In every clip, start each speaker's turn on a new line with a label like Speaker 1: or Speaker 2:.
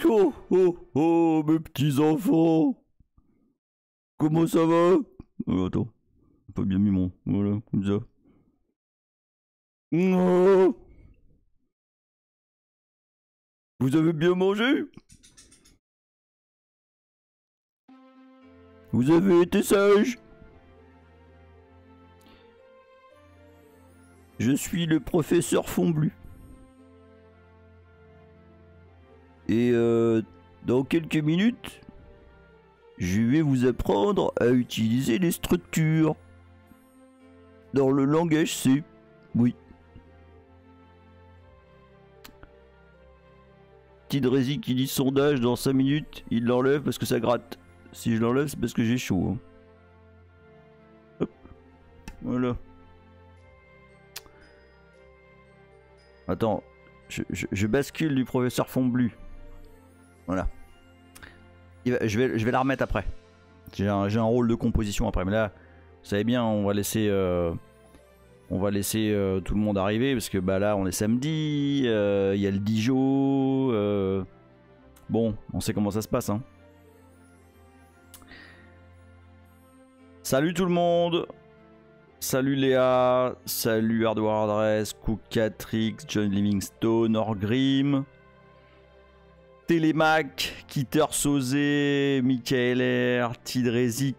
Speaker 1: Oh, oh, oh, mes petits enfants. Comment ça va? Attends, pas bien mis mon... Voilà, comme ça. Oh. Vous avez bien mangé? Vous avez été sage? Je suis le professeur Fomblu. Et dans quelques minutes, je vais vous apprendre à utiliser les structures. Dans le langage C. Oui. Tidrezi qui dit sondage dans 5 minutes, il l'enlève parce que ça gratte. Si je l'enlève, c'est parce que j'ai chaud. Hein. Hop. Voilà. Attends, je bascule du professeur Fomblu. Voilà. Je vais la remettre après. J'ai un rôle de composition après. Mais là, vous savez bien, on va laisser tout le monde arriver. Parce que bah là, on est samedi. Il y a le Dijon. Bon, on sait comment ça se passe. Hein. Salut tout le monde. Salut Léa. Salut Hardware Adresse. Cookatrix. John Livingstone. Orgrim. Télémac, Kitter Sauzé, Michael R, Tidrezi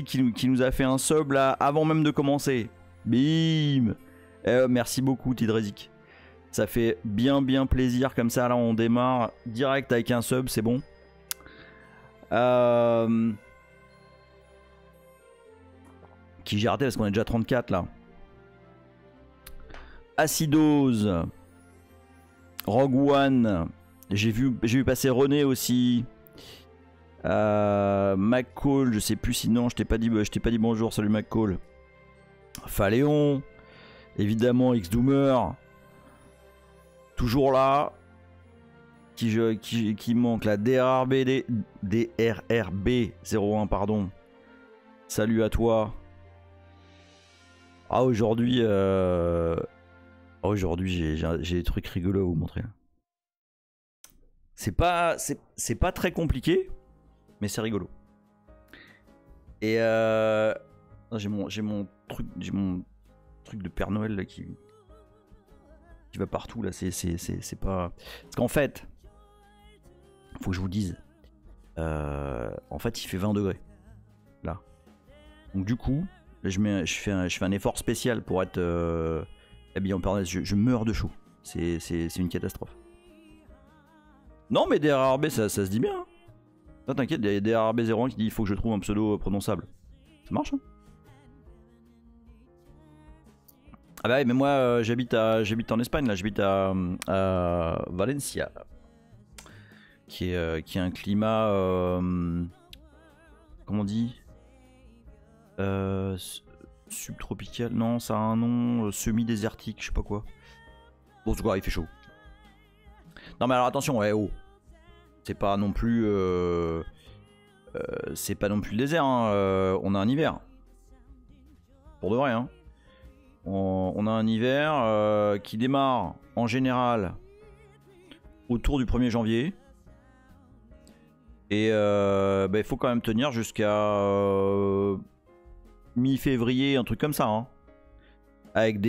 Speaker 1: qui nous a fait un sub là avant même de commencer. Bim. Merci beaucoup Tidrezi. Ça fait bien plaisir comme ça, là on démarre direct avec un sub, c'est bon. Qui j'ai raté parce qu'on est déjà 34 là. Acidose. Rogue One. J'ai vu passer René aussi. McCall, je sais plus sinon, je t'ai pas dit bonjour, salut McCall. Phaléon, évidemment X-Doomer. Toujours là. Qui manque la DRRB01, pardon. Salut à toi. Ah aujourd'hui j'ai des trucs rigolos à vous montrer. C'est pas très compliqué, mais c'est rigolo. Et j'ai mon truc de Père Noël là, qui va partout là. C'est pas. Parce qu'en fait, faut que je vous dise. En fait, il fait 20 degrés là. Donc du coup, je fais un effort spécial pour être habillé en Père Noël. Je meurs de chaud. C'est une catastrophe. Non mais DRRB ça se dit bien. Hein. Non t'inquiète, il y a DRRB01 qui dit il faut que je trouve un pseudo prononçable. Ça marche hein. Ah bah oui mais moi j'habite en Espagne là, j'habite à Valencia. Qui est un climat comment on dit subtropical, non ça a un nom semi-désertique, je sais pas quoi. Bon c'est quoi, il fait chaud. Non mais alors attention, ouais, oh. C'est pas non plus le désert, hein. On a un hiver. Pour de vrai, hein. On a un hiver qui démarre en général autour du 1er janvier. Et il faut quand même tenir jusqu'à mi-février, un truc comme ça, hein. Avec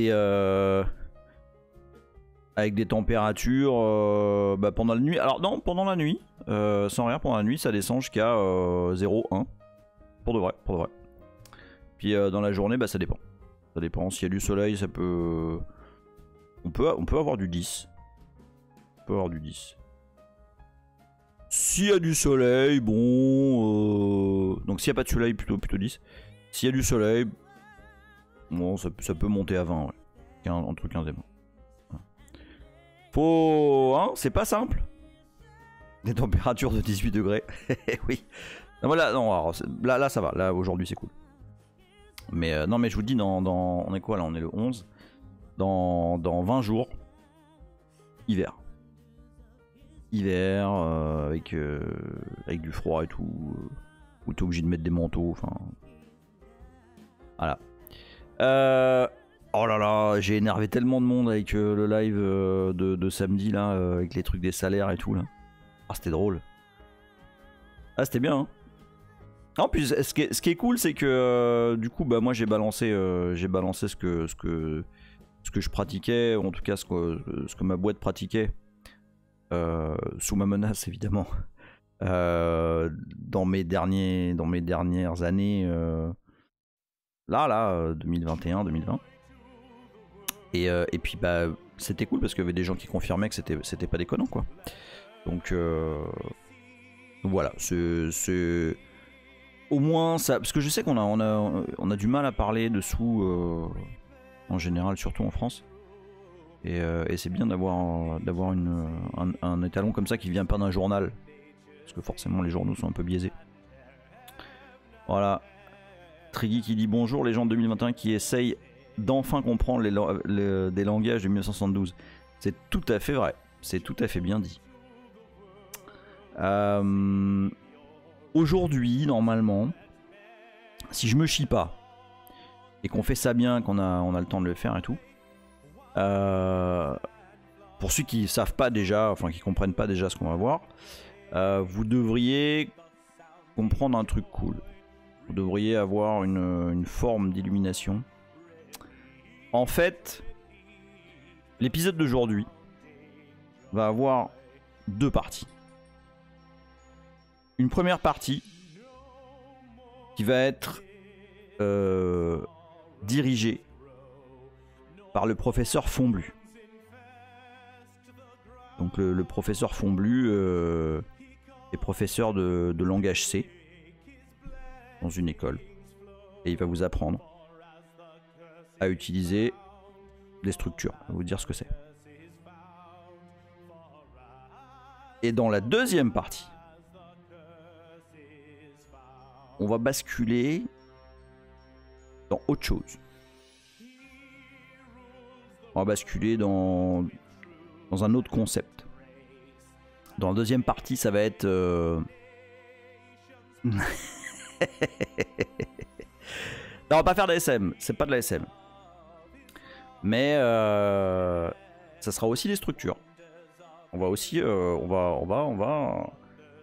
Speaker 1: des températures pendant la nuit. Alors non, pendant la nuit, sans rien, pendant la nuit, ça descend jusqu'à 0,1. Pour de vrai. Puis dans la journée, ça dépend. Ça dépend. S'il y a du soleil, ça peut... On peut avoir du 10. On peut avoir du 10. S'il y a du soleil, bon... Donc s'il n'y a pas de soleil, plutôt 10. S'il y a du soleil, bon, ça peut monter à 20, ouais. Entre 15 et 20. Hein, c'est pas simple. Des températures de 18 degrés. Oui. Non, voilà, non, alors, là ça va. Là aujourd'hui c'est cool. Mais non mais je vous dis on est quoi là? On est le 11. Dans 20 jours. Hiver. Hiver avec du froid et tout. Où t'es obligé de mettre des manteaux. Enfin. Voilà. Oh là là, j'ai énervé tellement de monde avec le live de samedi là, avec les trucs des salaires et tout là. Ah, c'était drôle. Ah, c'était bien, hein. En plus, ce qui est cool, c'est que du coup, bah, moi j'ai balancé ce que je pratiquais, ou en tout cas ce que ma boîte pratiquait, sous ma menace évidemment, dans mes dernières années, là, 2021, 2020. Et puis bah c'était cool parce qu'il y avait des gens qui confirmaient que c'était pas déconnant, quoi. Donc voilà, c'est au moins ça, parce que je sais qu'on a du mal à parler de sous en général, surtout en France. Et c'est bien d'avoir un étalon comme ça qui vient pas d'un journal, parce que forcément les journaux sont un peu biaisés. Voilà. Triggy qui dit bonjour les gens de 2021 qui essayent d'enfin comprendre des langages de 1972. C'est tout à fait vrai, c'est tout à fait bien dit. Aujourd'hui, normalement, si je me chie pas et qu'on fait ça bien, qu'on a le temps de le faire et tout, pour ceux qui savent pas déjà, enfin qui comprennent pas déjà ce qu'on va voir, vous devriez comprendre un truc cool. Vous devriez avoir une forme d'illumination. En fait, l'épisode d'aujourd'hui va avoir deux parties. Une première partie qui va être dirigée par le professeur Fomblu. Donc le professeur Fomblu est professeur de langage C dans une école. Et il va vous apprendre à utiliser des structures, à vous dire ce que c'est. Et dans la deuxième partie, on va basculer dans autre chose. On va basculer dans un autre concept. Dans la deuxième partie, ça va être... non, on va pas faire de SM, c'est pas de la SM. Mais ça sera aussi des structures. On va aussi... on va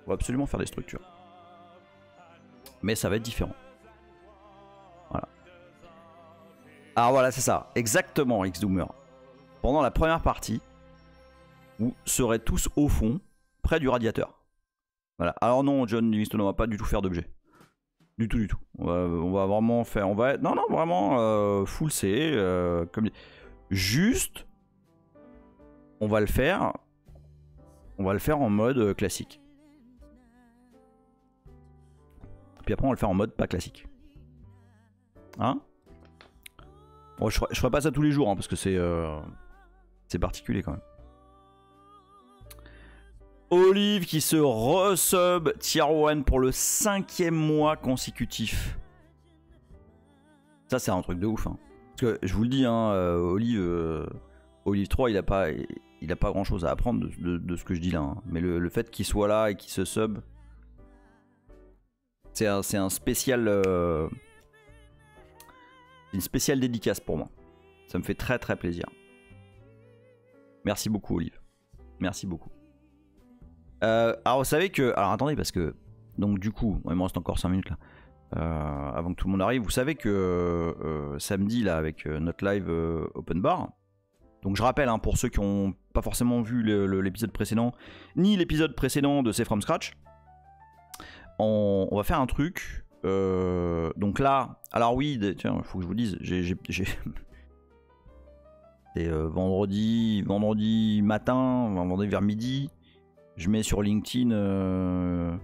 Speaker 1: absolument faire des structures. Mais ça va être différent. Voilà. Alors voilà, c'est ça. Exactement, X-Doomer. Pendant la première partie, vous serez tous au fond, près du radiateur. Voilà. Alors non, John Livingston, on va pas du tout faire d'objet. Du tout, du tout. On va vraiment faire... non, vraiment full C. Comme... Juste, on va le faire en mode classique. Puis après on va le faire en mode pas classique. Hein? Bon, je ferai pas ça tous les jours, hein, parce que c'est particulier quand même. Olive qui se resub tier 1 pour le 5e mois consécutif. Ça c'est un truc de ouf, hein. Parce que je vous le dis, hein, Olive 3 il a pas grand chose à apprendre de ce que je dis là, hein. Mais le fait qu'il soit là et qu'il se sub, c'est un spécial... une spéciale dédicace pour moi. Ça me fait très très plaisir. Merci beaucoup, Olive. Merci beaucoup. Alors vous savez que... Alors attendez, parce que... Donc du coup, il me reste encore 5 minutes là. Avant que tout le monde arrive. Vous savez que samedi là, avec notre live Open Bar... Donc je rappelle, hein, pour ceux qui n'ont pas forcément vu l'épisode précédent, ni l'épisode précédent de C'est From Scratch, on va faire un truc. Donc là, alors oui, tiens, il faut que je vous dise, c'est vendredi matin, vendredi vers midi, je mets sur LinkedIn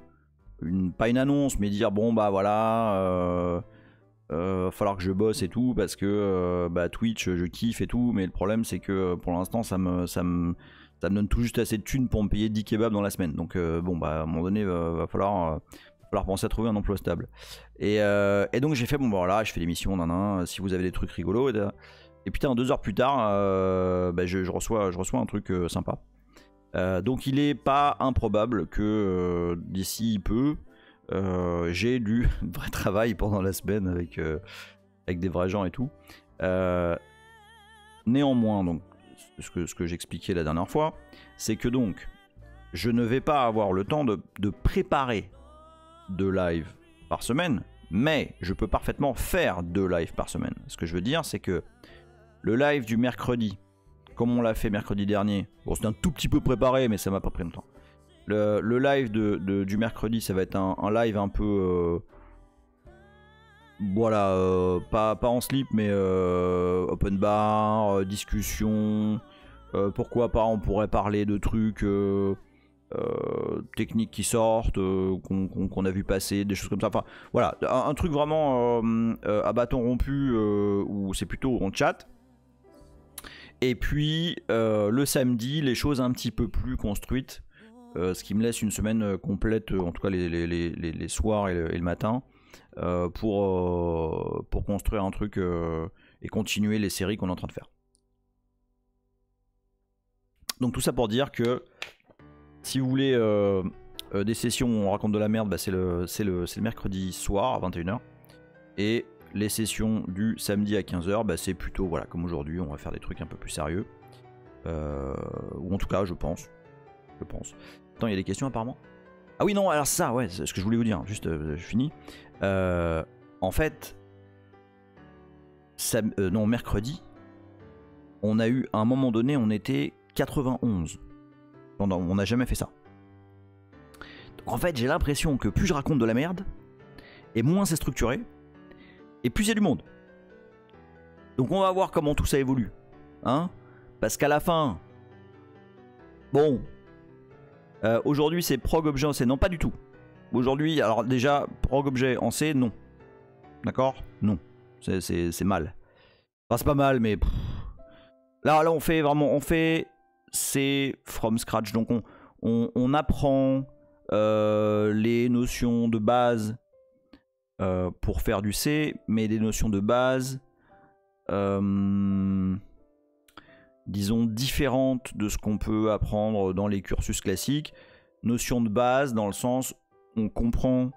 Speaker 1: pas une annonce, mais dire bon bah voilà, va falloir que je bosse et tout parce que Twitch je kiffe et tout, mais le problème c'est que pour l'instant ça me donne tout juste assez de thunes pour me payer 10 kebabs dans la semaine. Donc bon bah à un moment donné va falloir penser à trouver un emploi stable. Et donc j'ai fait bon bah voilà, je fais l'émission si vous avez des trucs rigolos et putain 2 heures plus tard je reçois un truc sympa. Donc il est pas improbable que d'ici peu j'ai du vrai travail pendant la semaine avec des vrais gens et tout. Néanmoins, donc ce que j'expliquais la dernière fois, c'est que donc je ne vais pas avoir le temps de préparer 2 lives par semaine, mais je peux parfaitement faire 2 lives par semaine. Ce que je veux dire, c'est que le live du mercredi, comme on l'a fait mercredi dernier, bon c'était un tout petit peu préparé, mais ça m'a pas pris longtemps. Le live du mercredi, ça va être un live un peu... voilà, pas en slip, mais open bar, discussion. Pourquoi pas, on pourrait parler de trucs techniques qui sortent, qu'on a vu passer, des choses comme ça. Enfin, voilà, un truc vraiment à bâton rompu où c'est plutôt en chat. Et puis le samedi, les choses un petit peu plus construites, ce qui me laisse une semaine complète, en tout cas les soirs et le matin, pour construire un truc et continuer les séries qu'on est en train de faire. Donc tout ça pour dire que si vous voulez des sessions où on raconte de la merde, bah c'est le mercredi soir à 21h. Et les sessions du samedi à 15h, bah c'est plutôt, voilà, comme aujourd'hui, on va faire des trucs un peu plus sérieux. Ou en tout cas, je pense. Attends, il y a des questions apparemment. Ah oui, non, alors ça, ouais, c'est ce que je voulais vous dire, juste, je finis. En fait, non, mercredi, on a eu, à un moment donné, on était 91. On n'a jamais fait ça. Donc en fait, j'ai l'impression que plus je raconte de la merde, et moins c'est structuré, et plus il y a du monde. Donc on va voir comment tout ça évolue. Hein, parce qu'à la fin, bon, aujourd'hui c'est prog objet en C. Non, pas du tout. Aujourd'hui, alors déjà, prog objet en C, non. D'accord? Non. C'est mal. Enfin, c'est pas mal, mais... Là, on fait vraiment... c'est from scratch. Donc, on apprend les notions de base pour faire du C, mais des notions de base, disons, différentes de ce qu'on peut apprendre dans les cursus classiques. Notions de base dans le sens, on comprend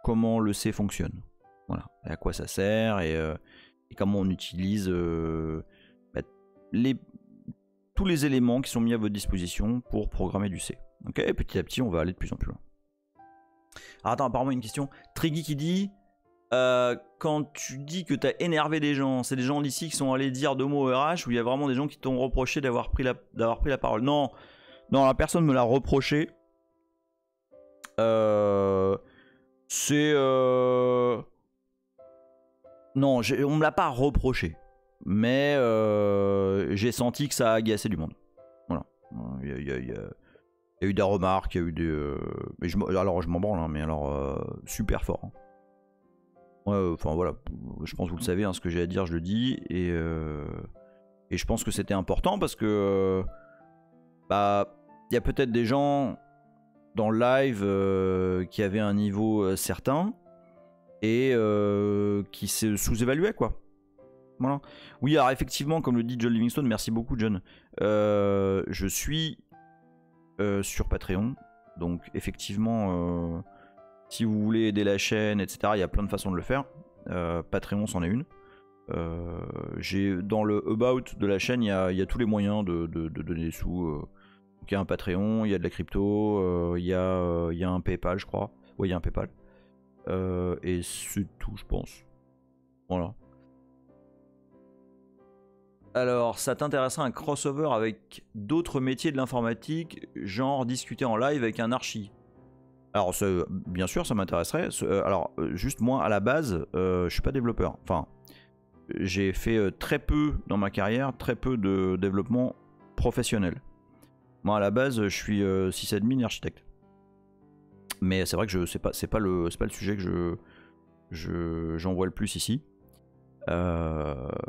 Speaker 1: comment le C fonctionne. Voilà, et à quoi ça sert, et comment on utilise tous les éléments qui sont mis à votre disposition pour programmer du C. Okay, et petit à petit, on va aller de plus en plus loin. Alors attends, apparemment une question. Triggy qui dit, quand tu dis que tu as énervé des gens, c'est des gens d'ici qui sont allés dire 2 mots au RH, ou il y a vraiment des gens qui t'ont reproché d'avoir pris la parole? Non, la personne me l'a reproché. C'est... Non, on me l'a pas reproché. Mais j'ai senti que ça a agacé du monde. Voilà. Il y a eu des remarques, il y a eu des... alors je m'en branle, hein, mais alors super fort. Hein. Ouais, enfin voilà, je pense que vous le savez, hein, ce que j'ai à dire, je le dis. Et je pense que c'était important parce que... bah, il y a peut-être des gens dans le live qui avaient un niveau certain et qui se sous-évaluaient, quoi. Voilà. Oui, alors effectivement, comme le dit John Livingstone, merci beaucoup John, je suis sur Patreon, donc effectivement, si vous voulez aider la chaîne, etc., il y a plein de façons de le faire. Patreon, c'en est une. Dans le About de la chaîne, il y a tous les moyens de donner des sous. Donc il y a un Patreon, il y a de la crypto, il y a un PayPal, je crois. Oui, il y a un PayPal. Et c'est tout, je pense. Voilà. Alors, ça t'intéressera un crossover avec d'autres métiers de l'informatique, genre discuter en live avec un archi? Alors, bien sûr, ça m'intéresserait. Alors, juste moi, à la base, je suis pas développeur. Enfin, j'ai fait très peu dans ma carrière, très peu de développement professionnel. Moi, à la base, je suis sysadmin architecte. Mais c'est vrai que c'est pas le sujet que j'envoie le plus ici.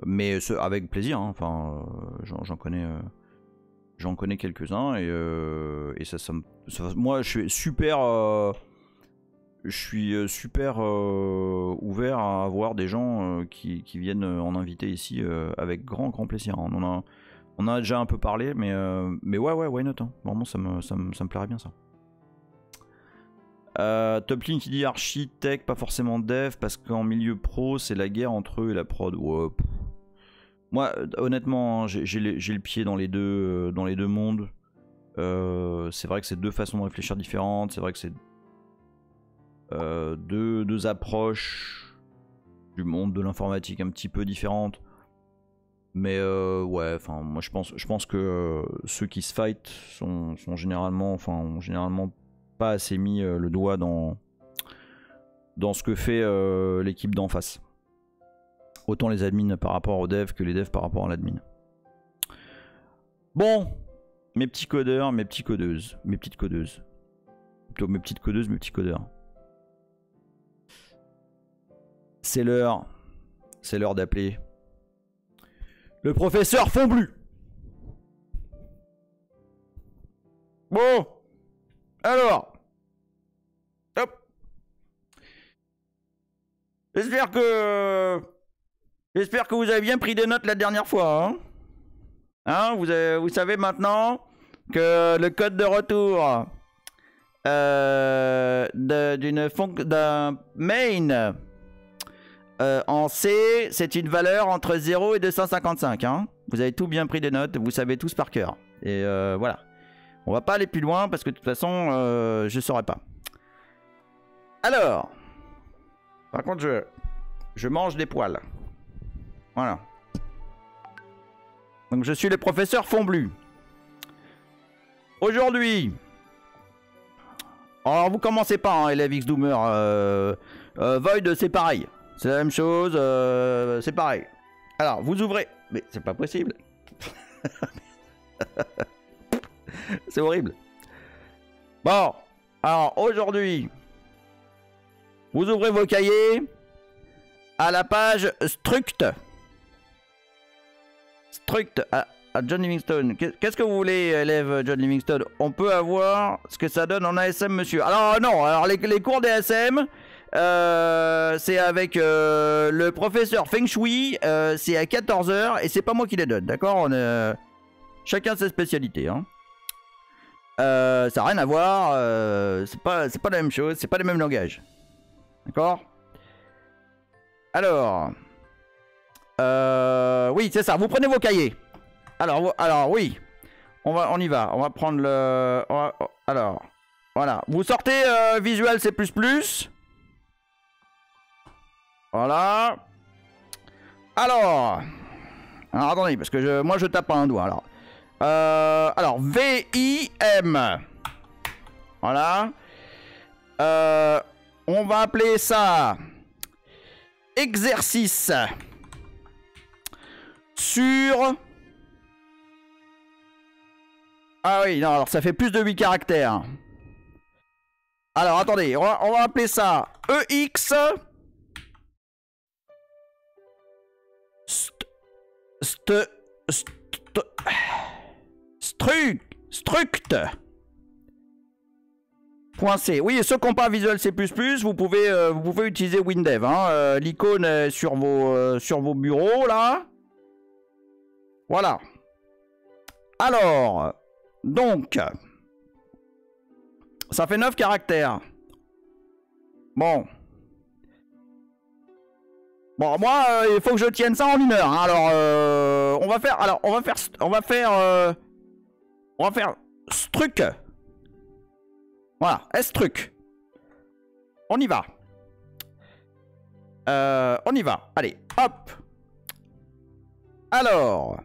Speaker 1: Mais avec plaisir, hein. Enfin, j'en connais quelques-uns et ça moi je suis super ouvert à avoir des gens qui viennent en inviter ici avec grand plaisir. On a déjà un peu parlé, mais ouais, why not, hein. Vraiment, ça me plairait bien ça. Toplin qui dit architecte, pas forcément dev, parce qu'en milieu pro, c'est la guerre entre eux et la prod. Ouais, moi, honnêtement, j'ai le pied dans les deux mondes. C'est vrai que c'est deux façons de réfléchir différentes. C'est vrai que c'est deux approches du monde de l'informatique un petit peu différentes. Mais ouais, enfin moi je pense que ceux qui se fight sont généralement, ont généralement pas assez mis le doigt dans ce que fait l'équipe d'en face. Autant les admins par rapport aux devs que les devs par rapport à l'admin. Bon, mes petits codeurs, mes petites codeuses. Plutôt mes petites codeuses, mes petits codeurs. C'est l'heure d'appeler le professeur Fomblu. Bon, alors, hop. J'espère que vous avez bien pris des notes la dernière fois. Hein, vous savez maintenant que le code de retour d'un main en C, c'est une valeur entre 0 et 255. Hein. Vous avez tout bien pris des notes, vous savez tous par cœur. Et voilà. On va pas aller plus loin parce que de toute façon, je ne saurais pas. Alors, par contre, je mange des poils. Voilà. Donc je suis le professeur Fomblu. Aujourd'hui, alors vous commencez pas, hein, élève X-Doomer. Void, c'est pareil. C'est la même chose, c'est pareil. Alors, vous ouvrez... Mais c'est pas possible. C'est horrible. Bon, alors aujourd'hui, vous ouvrez vos cahiers à la page Struct. Struct à John Livingstone. Qu'est-ce que vous voulez, élève John Livingstone? On peut avoir ce que ça donne en ASM, monsieur. Alors non, alors les cours d'ASM... c'est avec le professeur Feng Shui, c'est à 14 h et c'est pas moi qui les donne, d'accord? On chacun ses spécialités, hein. Ça n'a rien à voir, c'est pas la même chose, c'est pas le même langage, d'accord? Alors, oui, c'est ça, vous prenez vos cahiers. Alors oui, on y va, on va prendre le... alors, voilà, vous sortez Visual C++. Voilà. Alors attendez, parce que moi je tape un doigt. Alors VIM. Voilà. On va appeler ça exercice sur... Ah oui, non, alors ça fait plus de 8 caractères. Alors attendez, on va appeler ça EX. Struct. .c. Oui, et ceux qui n'ont pas Visual C++, vous pouvez utiliser WinDev. Hein. L'icône est sur vos bureaux, là. Voilà. Alors, donc, ça fait 9 caractères. Bon. Bon, moi, il faut que je tienne ça en 1 heure. Hein. Alors, on va faire struc. Voilà, struc. On y va. Allez, hop. Alors,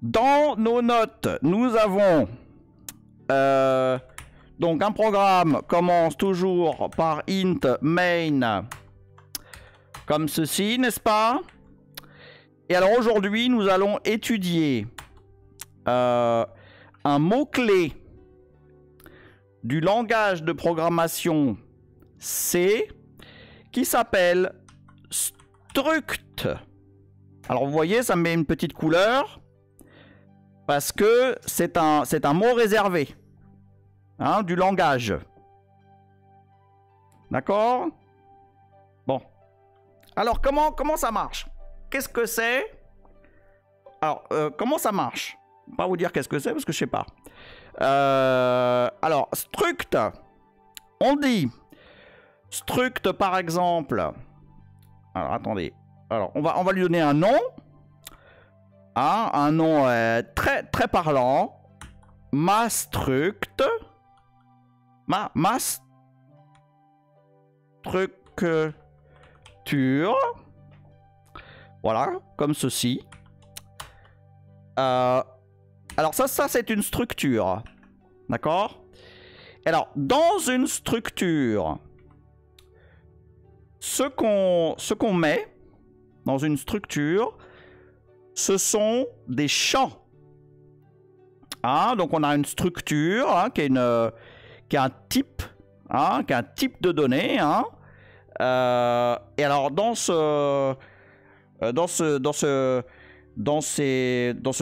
Speaker 1: dans nos notes, nous avons donc un programme commence toujours par int main. Comme ceci, n'est-ce pas? Et alors aujourd'hui, nous allons étudier un mot-clé du langage de programmation C qui s'appelle struct. Alors vous voyez, ça me met une petite couleur parce que c'est un mot réservé, hein, du langage. D'accord? Bon. Alors, comment ça marche? Qu'est-ce que c'est? Alors, comment ça marche? Je ne vais pas vous dire qu'est-ce que c'est parce que je sais pas. Alors, struct. On dit struct, par exemple. Alors, attendez. Alors, on va lui donner un nom. Hein, un nom très, très parlant. Mastruct. Mastructure. Voilà, comme ceci. Alors ça c'est une structure. D'accord? Alors, dans une structure, ce qu'on met dans une structure, ce sont des champs. Hein, donc on a une structure hein, qui a un type, hein, qui a un type de données. Hein. Et alors dans ce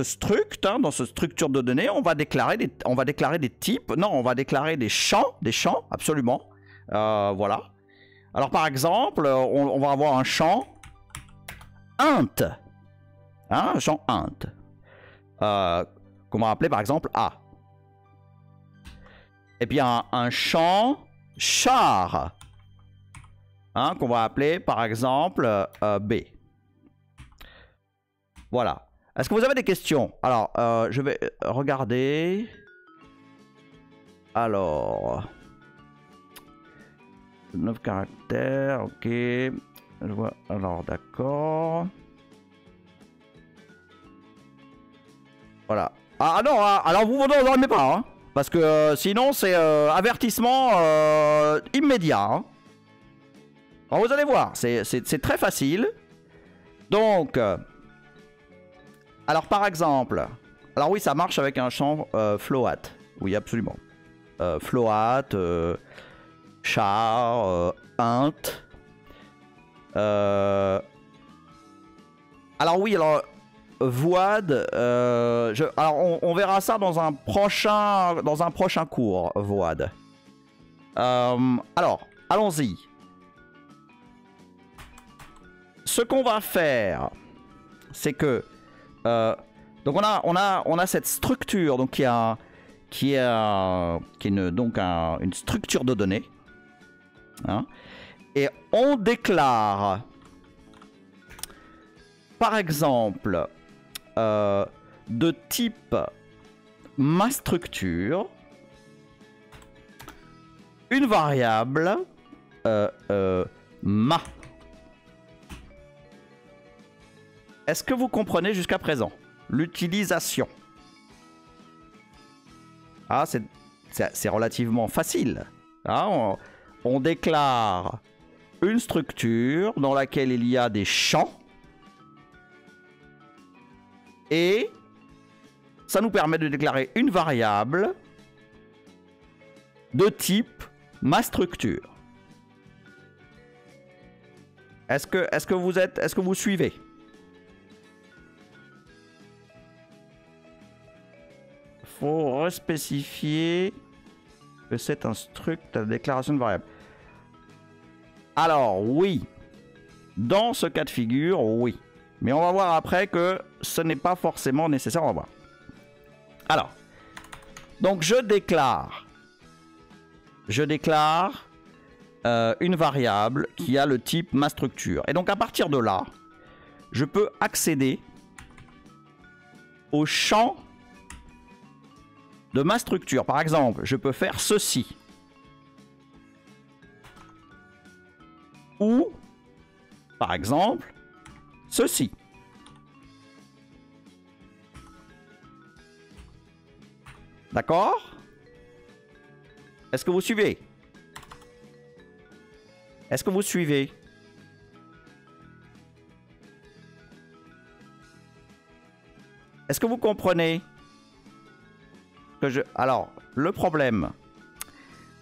Speaker 1: struct, hein, dans ce structure de données, on va déclarer des types. Non, on va déclarer des champs, absolument. Voilà. Alors par exemple, on va avoir un champ int, hein, un champ int, qu'on va appeler par exemple A. Et puis un champ char, hein, qu'on va appeler par exemple B. Voilà. Est-ce que vous avez des questions? Alors, je vais regarder. Alors, 9 caractères, ok. Je vois. Alors, d'accord. Voilà. Ah non, alors vous ne dormez pas, hein, parce que sinon c'est avertissement immédiat. Hein. Alors vous allez voir, c'est très facile. Donc, alors par exemple, alors oui ça marche avec un champ float, oui absolument. Float, char, int. Alors oui, alors void, alors on verra ça dans un prochain cours, void. Alors, allons-y. Ce qu'on va faire, c'est que donc on a cette structure donc qui est une structure de données, hein, et on déclare par exemple de type ma structure une variable ma. Est-ce que vous comprenez jusqu'à présent l'utilisation? Ah, c'est relativement facile. Hein, on déclare une structure dans laquelle il y a des champs. Et ça nous permet de déclarer une variable de type ma structure. Est-ce que vous suivez? Faut respécifier que c'est un struct à la déclaration de variable. Alors oui, dans ce cas de figure, oui. Mais on va voir après que ce n'est pas forcément nécessaire, on va voir. Alors, donc je déclare une variable qui a le type ma structure. Et donc à partir de là, je peux accéder au champ de ma structure. Par exemple, je peux faire ceci. Ou, par exemple, ceci. D'accord? Est-ce que vous suivez? Est-ce que vous suivez? Est-ce que vous comprenez? Alors, le problème,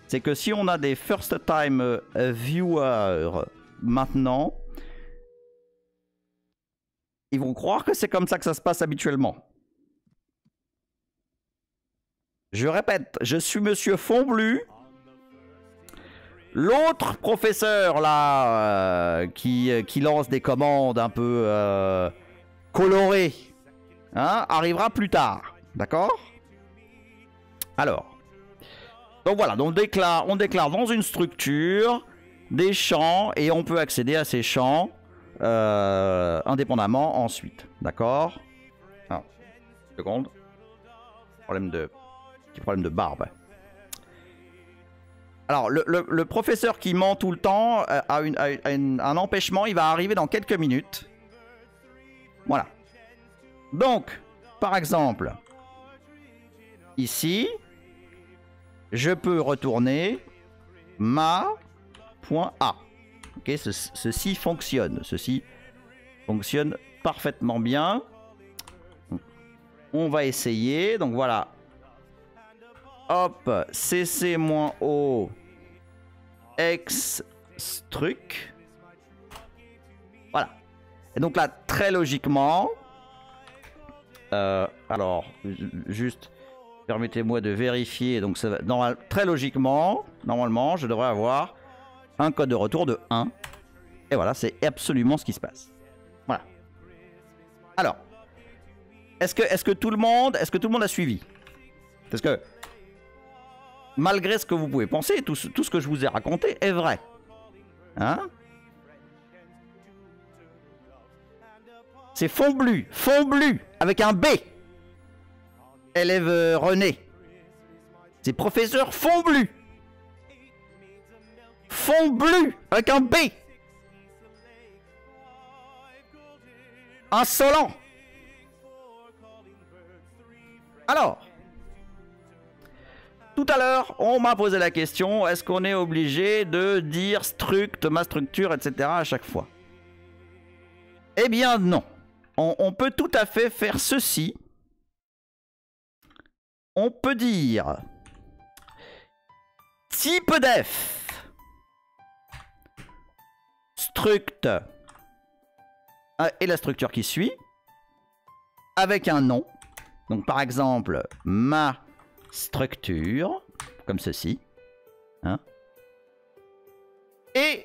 Speaker 1: c'est que si on a des first time viewers maintenant, ils vont croire que c'est comme ça que ça se passe habituellement. Je répète, je suis Monsieur Fontblu. L'autre professeur là, qui lance des commandes un peu colorées, hein, arrivera plus tard. D'accord? Alors, donc voilà, donc on déclare dans une structure des champs et on peut accéder à ces champs indépendamment ensuite. D'accord? Ah, seconde. Petit problème de barbe. Alors, le professeur qui ment tout le temps a un empêchement. Il va arriver dans quelques minutes. Voilà. Donc, par exemple, ici, je peux retourner ma.a. Ok, ceci fonctionne. Ceci fonctionne parfaitement bien. On va essayer. Donc voilà. Hop, cc-o x-struct. Voilà. Et donc là, très logiquement, alors, juste, permettez-moi de vérifier. Donc, ça va, très logiquement, normalement, je devrais avoir un code de retour de 1. Et voilà, c'est absolument ce qui se passe. Voilà. Alors, est-ce que tout le monde a suivi? Parce que, malgré ce que vous pouvez penser, tout ce que je vous ai raconté est vrai. Hein? C'est Fontblu, avec un B. Élève René. C'est professeur Fontblu. Fontblu, avec un B. Insolent. Alors, tout à l'heure, on m'a posé la question, est-ce qu'on est obligé de dire struct, ma structure, etc. à chaque fois? Eh bien non. On peut tout à fait faire ceci. On peut dire type def struct et la structure qui suit avec un nom. Donc par exemple, ma structure, comme ceci. Hein? Et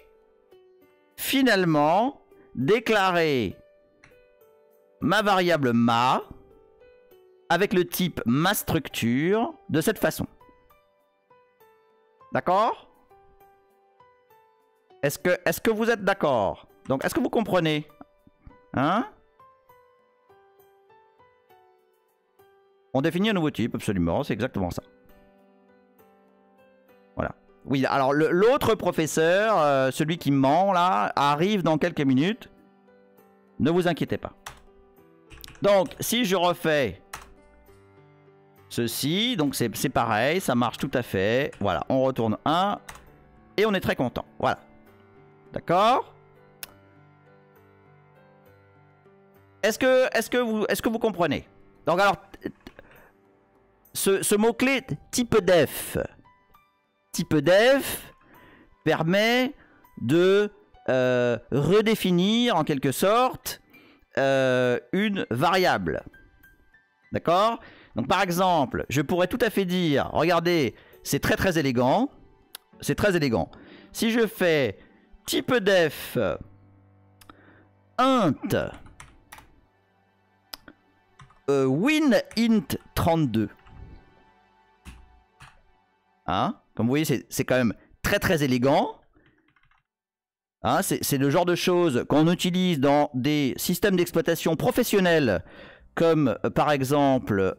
Speaker 1: finalement, déclarer ma variable ma avec le type ma structure de cette façon. D'accord? Est-ce que vous êtes d'accord? Donc, est-ce que vous comprenez? Hein? On définit un nouveau type, absolument, c'est exactement ça. Voilà. Oui, alors l'autre professeur, celui qui ment là, arrive dans quelques minutes. Ne vous inquiétez pas. Donc, si je refais ceci, donc c'est pareil, ça marche tout à fait. Voilà, on retourne 1 et on est très content. Voilà. D'accord? Est-ce que vous comprenez? Donc alors, ce mot-clé type def permet de redéfinir en quelque sorte une variable. D'accord? Donc par exemple, je pourrais tout à fait dire, regardez, c'est très élégant. C'est très élégant. Si je fais type def int winInt32. Hein? Comme vous voyez, c'est quand même très élégant. Hein, c'est le genre de choses qu'on utilise dans des systèmes d'exploitation professionnels comme par exemple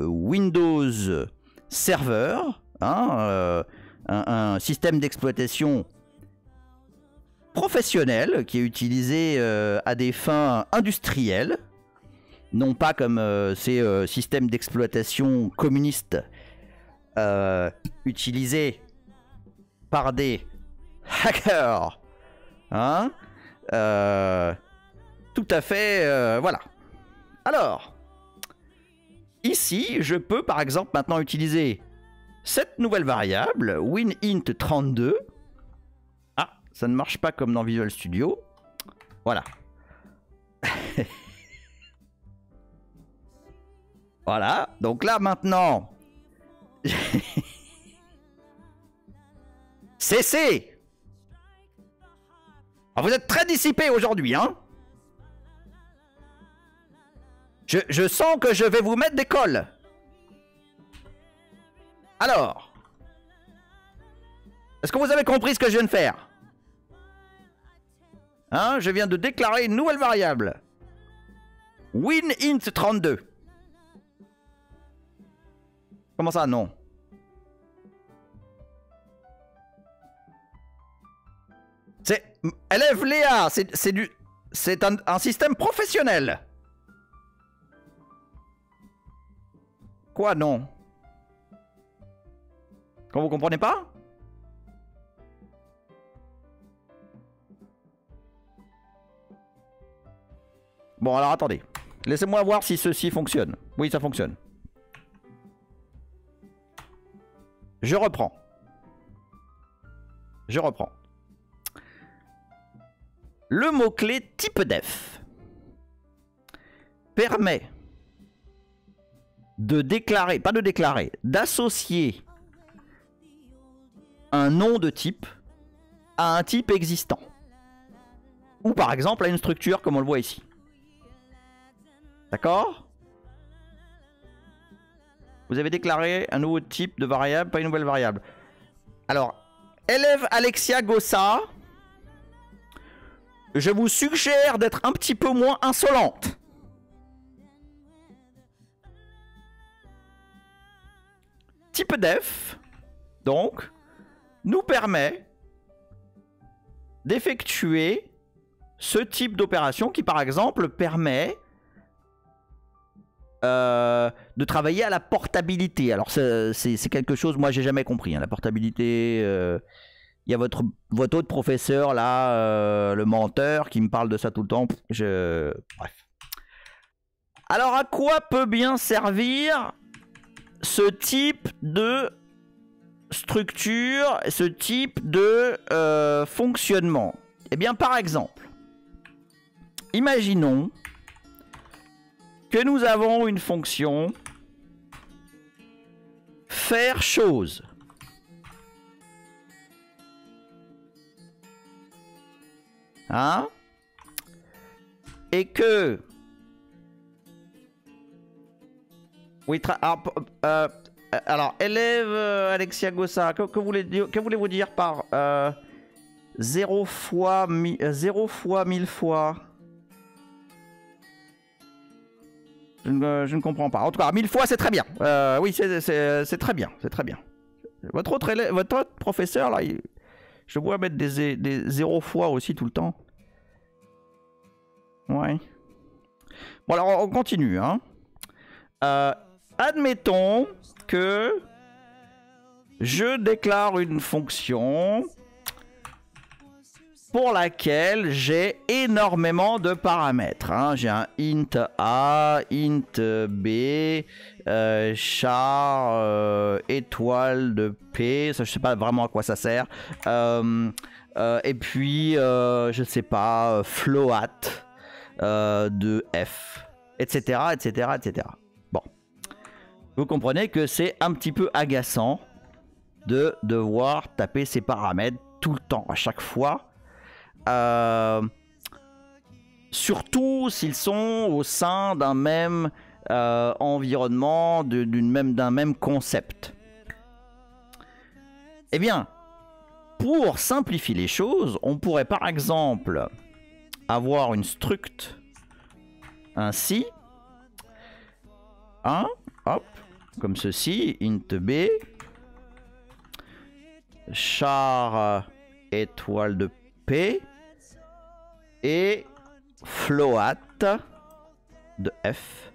Speaker 1: Windows Server, hein, un système d'exploitation professionnel qui est utilisé à des fins industrielles, non pas comme ces systèmes d'exploitation communistes utilisés par des hackers. Hein, tout à fait, voilà. Alors, ici, je peux par exemple maintenant utiliser cette nouvelle variable, winInt32. Ah, ça ne marche pas comme dans Visual Studio. Voilà. Voilà, donc là maintenant, cessez. Vous êtes très dissipé aujourd'hui, hein? Je sens que je vais vous mettre des cols. Alors, est-ce que vous avez compris ce que je viens de faire? Hein? Je viens de déclarer une nouvelle variable. WinInt32. Comment ça, non? C'est... Élève Léa, c'est un système professionnel. Quoi, non? Quand vous comprenez pas? Bon, alors attendez. Laissez-moi voir si ceci fonctionne. Oui, ça fonctionne. Je reprends. Je reprends. Le mot-clé typedef permet de déclarer, pas de déclarer, d'associer un nom de type à un type existant. Ou par exemple à une structure comme on le voit ici. D'accord? Vous avez déclaré un nouveau type de variable, pas une nouvelle variable. Alors, élève Alexia Gossa, je vous suggère d'être un petit peu moins insolente. Typedef, donc, nous permet d'effectuer ce type d'opération qui, par exemple, permet de travailler à la portabilité. Alors c'est quelque chose, moi j'ai jamais compris, hein, la portabilité. Il y a votre autre professeur là, le menteur, qui me parle de ça tout le temps. Bref. Alors à quoi peut bien servir ce type de structure, ce type de fonctionnement? Eh bien par exemple, imaginons que nous avons une fonction faire chose. Hein? Et que... Oui, alors, élève Alexia Gossa, que voulez-vous dire par 0 fois 1000 fois? Je ne comprends pas. En tout cas, 1000 fois, c'est très bien. Oui, c'est très bien. C'est très bien. Votre autre professeur, là, je vois mettre des 0 fois aussi tout le temps. Ouais. Bon, alors, on continue. Hein. Admettons que je déclare une fonction pour laquelle j'ai énormément de paramètres. Hein. J'ai un int a, int b, char, étoile de p, ça je sais pas vraiment à quoi ça sert. Et puis, je sais pas, float de f, etc., etc., etc. Bon. Vous comprenez que c'est un petit peu agaçant de devoir taper ces paramètres tout le temps, à chaque fois. Surtout s'ils sont au sein d'un même environnement, d'un même concept. Eh bien, pour simplifier les choses, on pourrait par exemple avoir une struct ainsi, hein, hop, comme ceci, int b, char étoile de p, et float de f,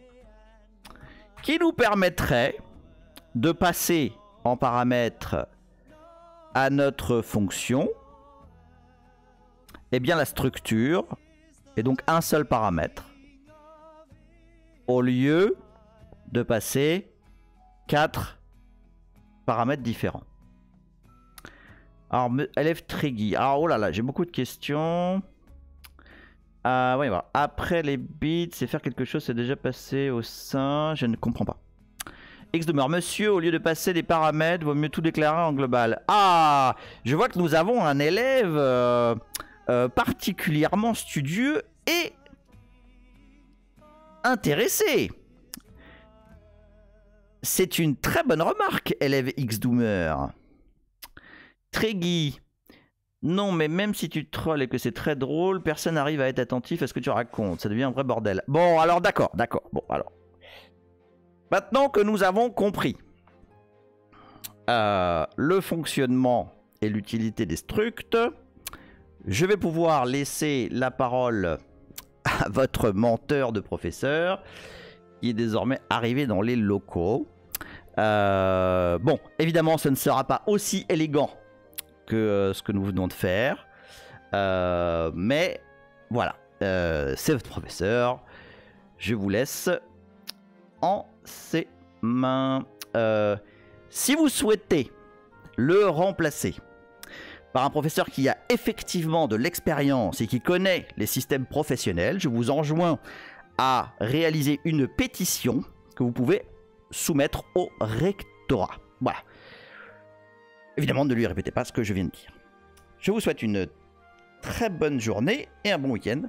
Speaker 1: qui nous permettrait de passer en paramètre à notre fonction eh bien la structure est donc un seul paramètre au lieu de passer 4 paramètres différents. Alors, élève Triggy. Alors, oh là là, j'ai beaucoup de questions. Oui, voilà. Après les bits, c'est faire quelque chose, c'est déjà passé au sein. Je ne comprends pas. Xdemeure, monsieur, au lieu de passer des paramètres, vaut mieux tout déclarer en global. Ah, je vois que nous avons un élève particulièrement studieux et intéressé. C'est une très bonne remarque, élève Xdoomer. Triggy. Non, mais même si tu trolles et que c'est très drôle, personne n'arrive à être attentif à ce que tu racontes. Ça devient un vrai bordel. Bon, alors d'accord. Bon, alors. Maintenant que nous avons compris le fonctionnement et l'utilité des structs, je vais pouvoir laisser la parole à votre menteur de professeur qui est désormais arrivé dans les locaux. Bon, évidemment, ce ne sera pas aussi élégant que ce que nous venons de faire. Mais voilà, c'est votre professeur. Je vous laisse en ses mains. Si vous souhaitez le remplacer par un professeur qui a effectivement de l'expérience et qui connaît les systèmes professionnels, je vous enjoins à réaliser une pétition que vous pouvez soumettre au rectorat. Voilà. Évidemment, ne lui répétez pas ce que je viens de dire. Je vous souhaite une très bonne journée et un bon week-end.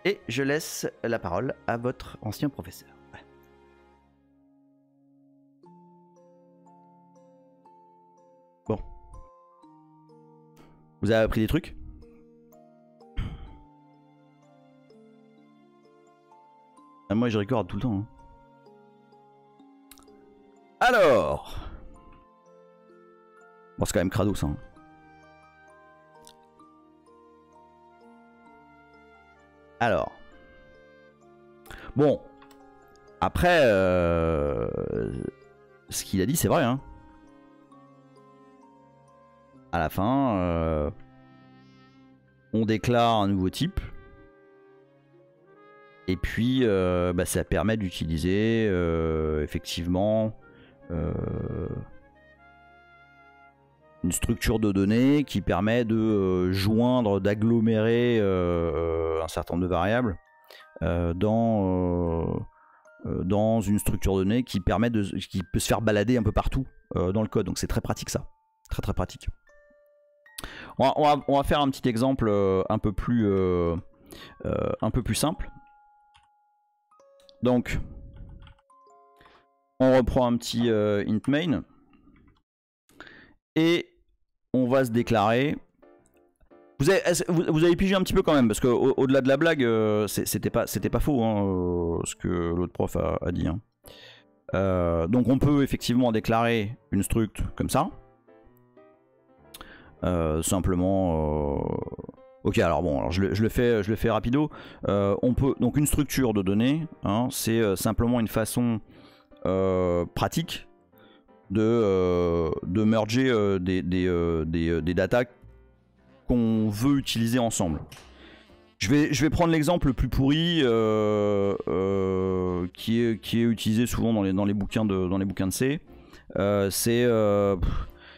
Speaker 1: Et je laisse la parole à votre ancien professeur. Ouais. Bon. Vous avez appris des trucs? Moi, je recorde tout le temps. Hein. Alors... Bon, c'est quand même crado, ça. Hein. Alors. Bon. Après, ce qu'il a dit, c'est vrai. Hein. À la fin, on déclare un nouveau type. Et puis, ça permet d'utiliser, effectivement, une structure de données qui permet de joindre, d'agglomérer un certain nombre de variables dans une structure de données qui permet qui peut se faire balader un peu partout dans le code. Donc c'est très pratique ça, très très pratique. On va faire un petit exemple un peu plus simple. Donc on reprend un petit int main et on va se déclarer. Vous avez pigé un petit peu quand même, parce qu'au-delà de la blague, c'était pas faux hein, ce que l'autre prof a dit. Hein. Donc on peut effectivement déclarer une struct comme ça. Simplement... Ok, alors bon, alors je le fais rapido. On peut, donc une structure de données, hein, c'est simplement une façon pratique de merger des datas qu'on veut utiliser ensemble. Je vais prendre l'exemple le plus pourri qui est utilisé souvent dans les bouquins de C. C'est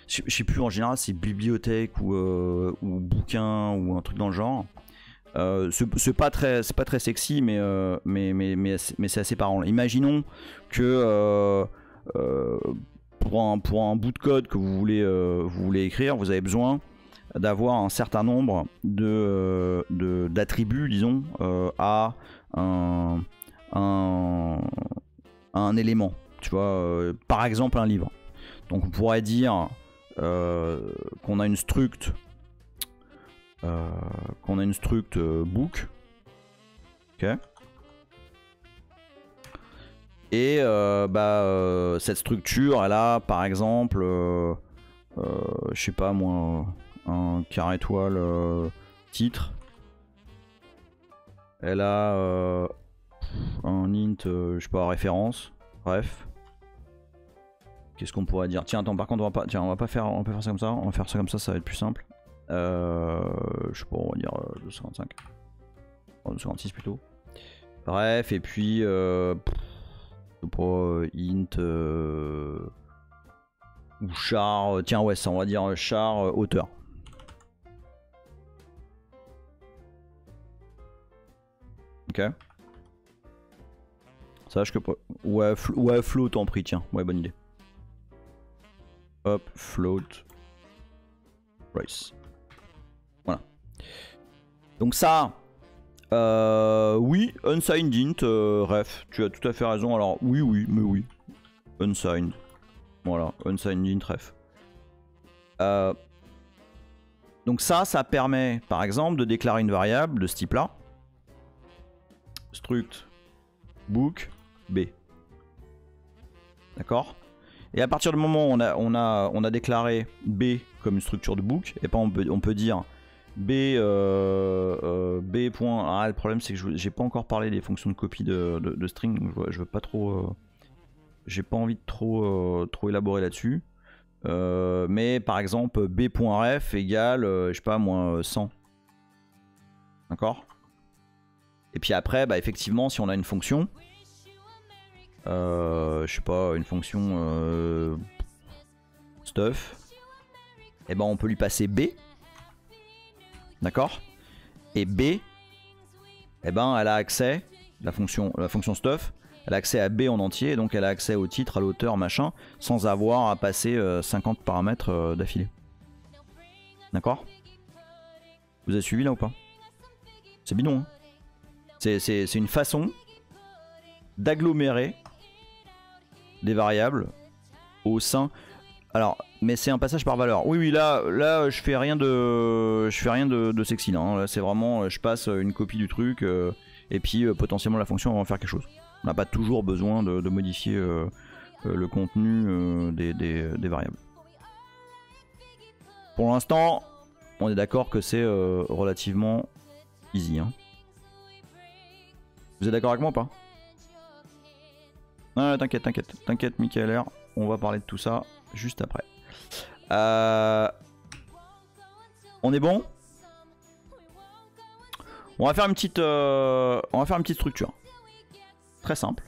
Speaker 1: je sais plus, en général c'est bibliothèque ou bouquin ou un truc dans le genre. C'est pas très sexy, mais c'est assez parlant. Imaginons que pour un bout de code que vous voulez écrire, vous avez besoin d'avoir un certain nombre d'attributs, disons, à un élément. Tu vois, par exemple un livre. Donc on pourrait dire qu'on a une struct book. Ok. Et cette structure, elle a par exemple, je sais pas moi, un carré étoile titre. Elle a un int, je sais pas, référence. Bref. Qu'est-ce qu'on pourrait dire? Tiens, attends, par contre, on va pas faire ça comme ça. On va faire ça comme ça va être plus simple. Je sais pas, on va dire 255. 256 plutôt. Bref, et puis int ou char. Tiens, ouais, ça, on va dire char hauteur. Ok. Sache que ouais, float en prix, tiens. Ouais, bonne idée. Hop, float price. Voilà. Donc ça, oui, unsigned int, ref, tu as tout à fait raison. Alors oui, mais oui, unsigned. Voilà, unsigned int ref. Donc ça permet par exemple de déclarer une variable de ce type là. Struct book B. D'accord? Et à partir du moment où on a déclaré B comme une structure de book, et pas on peut dire B, B. Ah, le problème c'est que j'ai pas encore parlé des fonctions de copie de string, donc je veux pas trop. J'ai pas envie de trop élaborer là-dessus. Mais par exemple B.ref égale, je sais pas moi, 100. D'accord? Et puis après, bah, effectivement, si on a une fonction, je sais pas, une fonction stuff, et ben on peut lui passer B. D'accord? Et B, et ben elle a accès, la fonction stuff, elle a accès à B en entier, et donc elle a accès au titre, à l'auteur, machin, sans avoir à passer 50 paramètres d'affilée. D'accord? Vous avez suivi là ou pas? C'est bidon, hein? C'est une façon d'agglomérer des variables au sein. Alors, mais c'est un passage par valeur. Oui, là, je fais rien de sexy là. Hein. Là, c'est vraiment, je passe une copie du truc et puis potentiellement la fonction va en faire quelque chose. On n'a pas toujours besoin de modifier le contenu des variables. Pour l'instant, on est d'accord que c'est relativement easy. Hein. Vous êtes d'accord avec moi ou pas? Non, t'inquiète, Michael R. On va parler de tout ça juste après. On est bon? On va faire une petite structure. Très simple.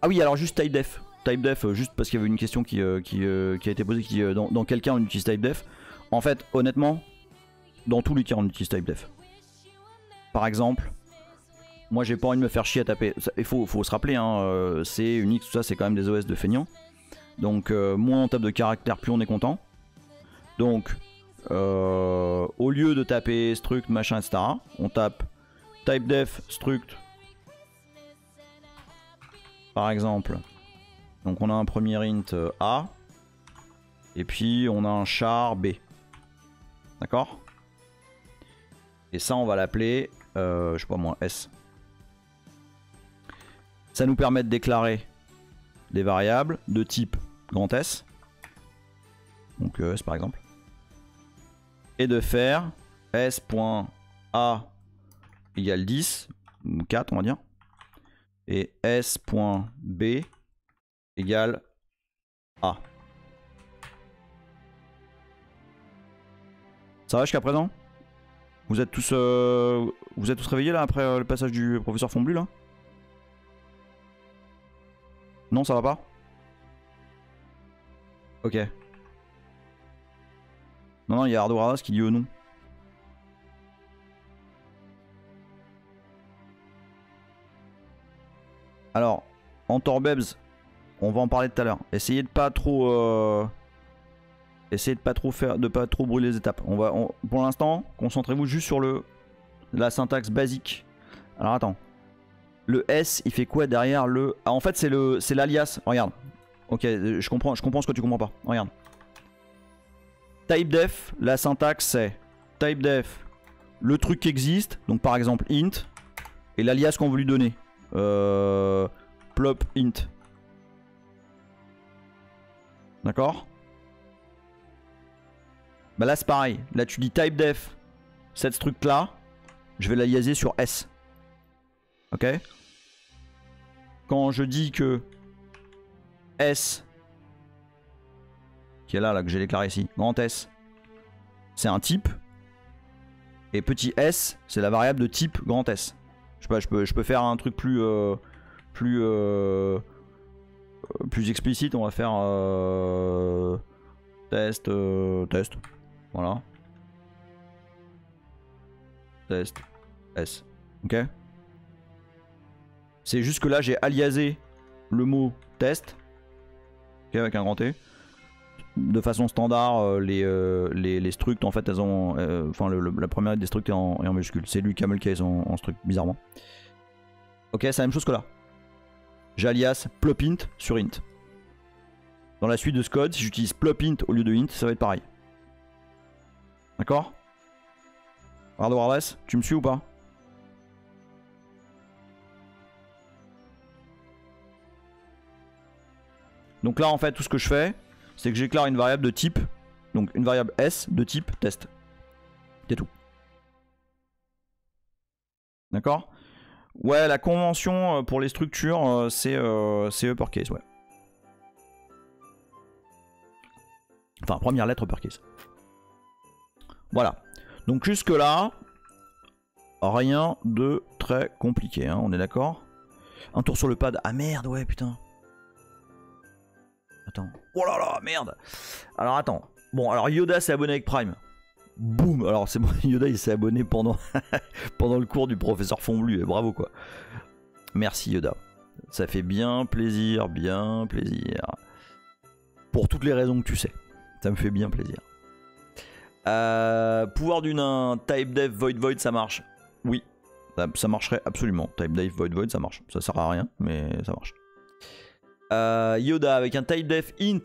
Speaker 1: Ah oui, alors juste typedef. Typedef, juste parce qu'il y avait une question qui a été posée, dans quel cas on utilise typedef. En fait, honnêtement, dans tous les cas on utilise typedef. Par exemple, moi j'ai pas envie de me faire chier à taper. Il faut se rappeler, hein, c'est Unix, tout ça c'est quand même des OS de feignants. Donc moins on tape de caractères, plus on est content. Donc au lieu de taper struct machin etc, on tape typedef struct. Par exemple, donc on a un premier int A, et puis on a un char B. D'accord? Et ça on va l'appeler, je sais pas moi, S. Ça nous permet de déclarer des variables de type grand S. Donc S par exemple. Et de faire S.A égale 10, ou 4 on va dire. Et S.B égale A. Ça va jusqu'à présent? Vous êtes tous réveillés là après le passage du professeur Fomblu là? Non, ça va pas? Ok. Non, il y a Ardoradas qui dit non. Alors, en Torbebs, on va en parler tout à l'heure. Essayez de pas trop brûler les étapes. Pour l'instant, concentrez-vous juste sur la syntaxe basique. Alors attends. Le S, il fait quoi derrière le... Ah, en fait, c'est l'alias. Regarde. Ok, je comprends ce que tu comprends pas. Regarde. Typedef, la syntaxe c'est typedef, le truc qui existe, donc par exemple int, et l'alias qu'on veut lui donner. Plop int. D'accord? Bah là c'est pareil. Là tu dis typedef, cette struct là, je vais l'aliaser sur S. Ok? Quand je dis que S, qui est là que j'ai déclaré ici, grand S, c'est un type, et petit s, c'est la variable de type grand S. Je sais pas, je peux faire un truc plus explicite. On va faire test, voilà, test S, ok. C'est juste que là j'ai aliasé le mot test, okay, avec un grand T. De façon standard, les structs en fait elles ont, enfin la première des structs est en majuscule. C'est lui camel case en struct bizarrement. Ok, c'est la même chose que là. J'alias plop int sur int. Dans la suite de ce code, si j'utilise plop int au lieu de int, ça va être pareil. D'accord? Hard wireless, tu me suis ou pas? Donc là en fait tout ce que je fais, c'est que j'éclare une variable de type, donc une variable S de type test. C'est tout. D'accord? Ouais, la convention pour les structures, c'est uppercase, ouais. Enfin, première lettre uppercase. Voilà. Donc jusque là, rien de très compliqué, hein, on est d'accord? Un tour sur le pad. Ah merde, ouais, putain. Attends. Oh là là, merde. Alors attends. Bon, alors Yoda s'est abonné avec Prime. Boum. Alors c'est bon, Yoda il s'est abonné pendant, pendant le cours du professeur Fomblu. Et bravo quoi. Merci Yoda. Ça fait bien plaisir, bien plaisir. Pour toutes les raisons que tu sais. Ça me fait bien plaisir. Pouvoir du nain, type def, void void, ça marche. Oui, ça marcherait absolument. Type def, void void, ça marche. Ça sert à rien, mais ça marche. Yoda avec un type def int,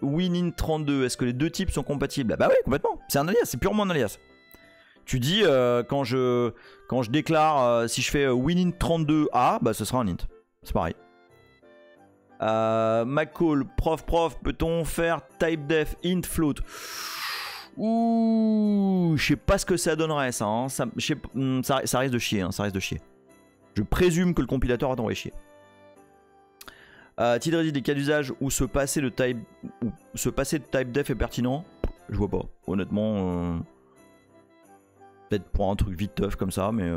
Speaker 1: winint 32. Est-ce que les deux types sont compatibles? Bah oui, complètement. C'est un alias, c'est purement un alias. Tu dis quand je déclare, si je fais winint 32a, bah ce sera un int. C'est pareil. McCall, prof, peut-on faire type def int float? Ouh, je sais pas ce que ça donnerait ça, hein. Ça risque de chier, hein, ça risque de chier. Je présume que le compilateur a envoyé chier. Tidredi, des cas d'usage où se passer de type def est pertinent, je vois pas, honnêtement. Peut-être pour un truc vite teuf comme ça, mais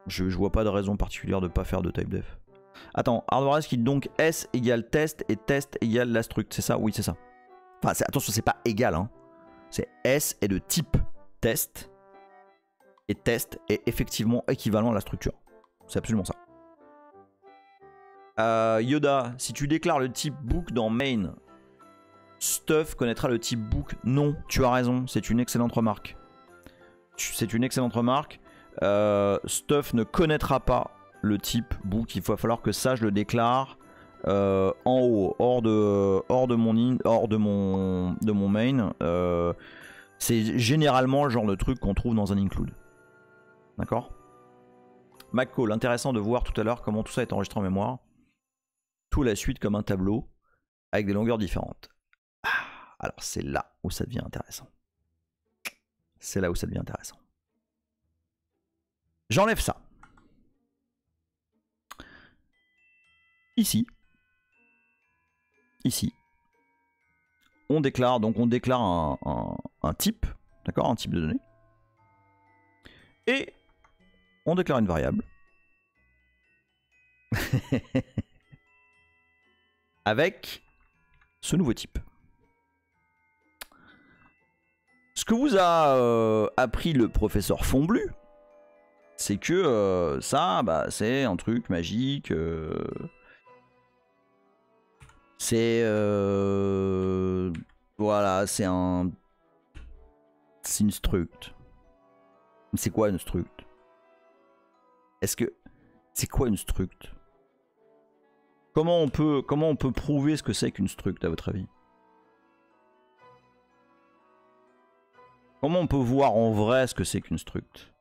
Speaker 1: je vois pas de raison particulière de pas faire de type def. Attends, hardware qui donc S égale test et test égale la struct, c'est ça? Oui, c'est ça. Enfin, attention, c'est pas égal, hein. C'est S est de type test et test est effectivement équivalent à la structure. C'est absolument ça. Yoda, si tu déclares le type book dans main, stuff connaîtra le type book. Non, tu as raison, c'est une excellente remarque. C'est une excellente remarque. Stuff ne connaîtra pas le type book. Il va falloir que ça, je le déclare en haut, hors de mon main. C'est généralement le genre de truc qu'on trouve dans un include. D'accord? McCall, intéressant de voir tout à l'heure comment tout ça est enregistré en mémoire. Tout la suite comme un tableau avec des longueurs différentes. Alors c'est là où ça devient intéressant. C'est là où ça devient intéressant. J'enlève ça. Ici, on déclare un type, d'accord, un type de données, et on déclare une variable avec ce nouveau type. Ce que vous a appris le professeur Fomblu, c'est que ça, bah, c'est un truc magique. Voilà, c'est une struct. C'est quoi une struct? C'est quoi une struct? Comment on peut prouver ce que c'est qu'une struct à votre avis? Comment on peut voir en vrai ce que c'est qu'une struct?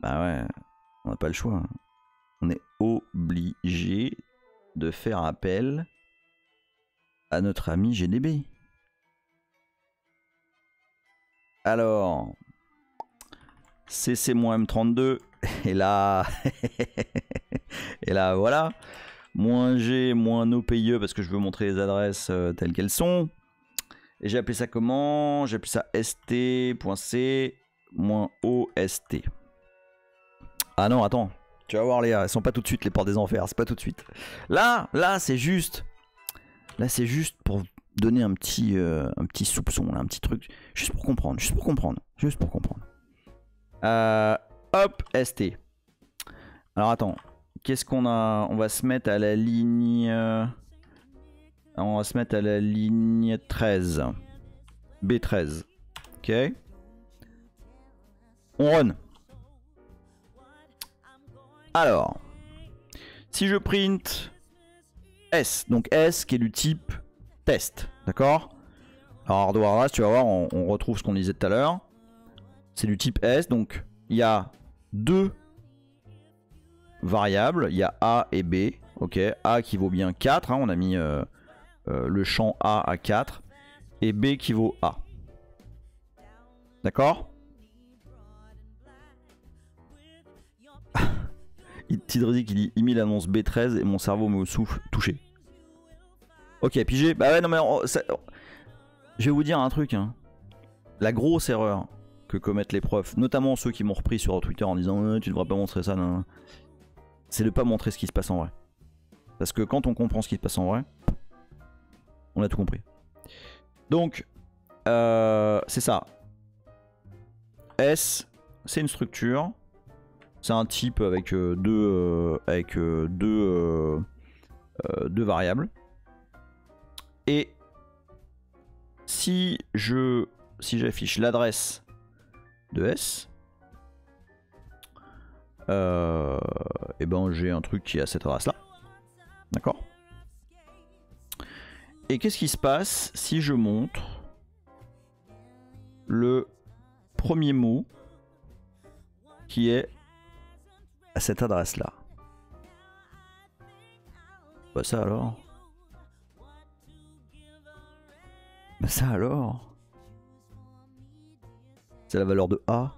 Speaker 1: Bah ouais, on n'a pas le choix. On est obligé de faire appel à notre ami GDB. Alors, cc-m32, et là, et là voilà, -g, -no PIE parce que je veux montrer les adresses telles qu'elles sont. Et j'ai appelé ça comment? J'ai appelé ça st.c -ost. Ah non, attends. Tu vas voir Léa, elles sont pas tout de suite les portes des enfers, c'est pas tout de suite. Là c'est juste. Là c'est juste pour donner un petit soupçon, là, un petit truc. Juste pour comprendre. Hop, st. Alors attends, qu'est-ce qu'on a? On va se mettre à la ligne. On va se mettre à la ligne 13. B13. Ok. On run. Alors, si je print S. Donc S qui est du type test. D'accord? Alors hardware, tu vas voir, on retrouve ce qu'on disait tout à l'heure. C'est du type S. Donc il y a deux variables. Il y a A et B. Ok, A qui vaut bien 4. Hein, on a mis le champ A à 4. Et B qui vaut A. D'accord? Tidredi qui dit Emile annonce B13 et mon cerveau me souffle touché. Ok, pigé. Bah ouais, non mais je vais vous dire un truc. Hein. La grosse erreur que commettent les profs, notamment ceux qui m'ont repris sur Twitter en disant tu devrais pas montrer ça, c'est de pas montrer ce qui se passe en vrai. Parce que quand on comprend ce qui se passe en vrai, on a tout compris. Donc, c'est ça. S, c'est une structure. C'est un type avec deux variables. Et si j'affiche l'adresse de S, et ben j'ai un truc qui est à cette adresse là. D'accord? Et qu'est-ce qui se passe si je montre le premier mot qui est à cette adresse là? Bah ça alors. Bah ça alors. C'est la valeur de A.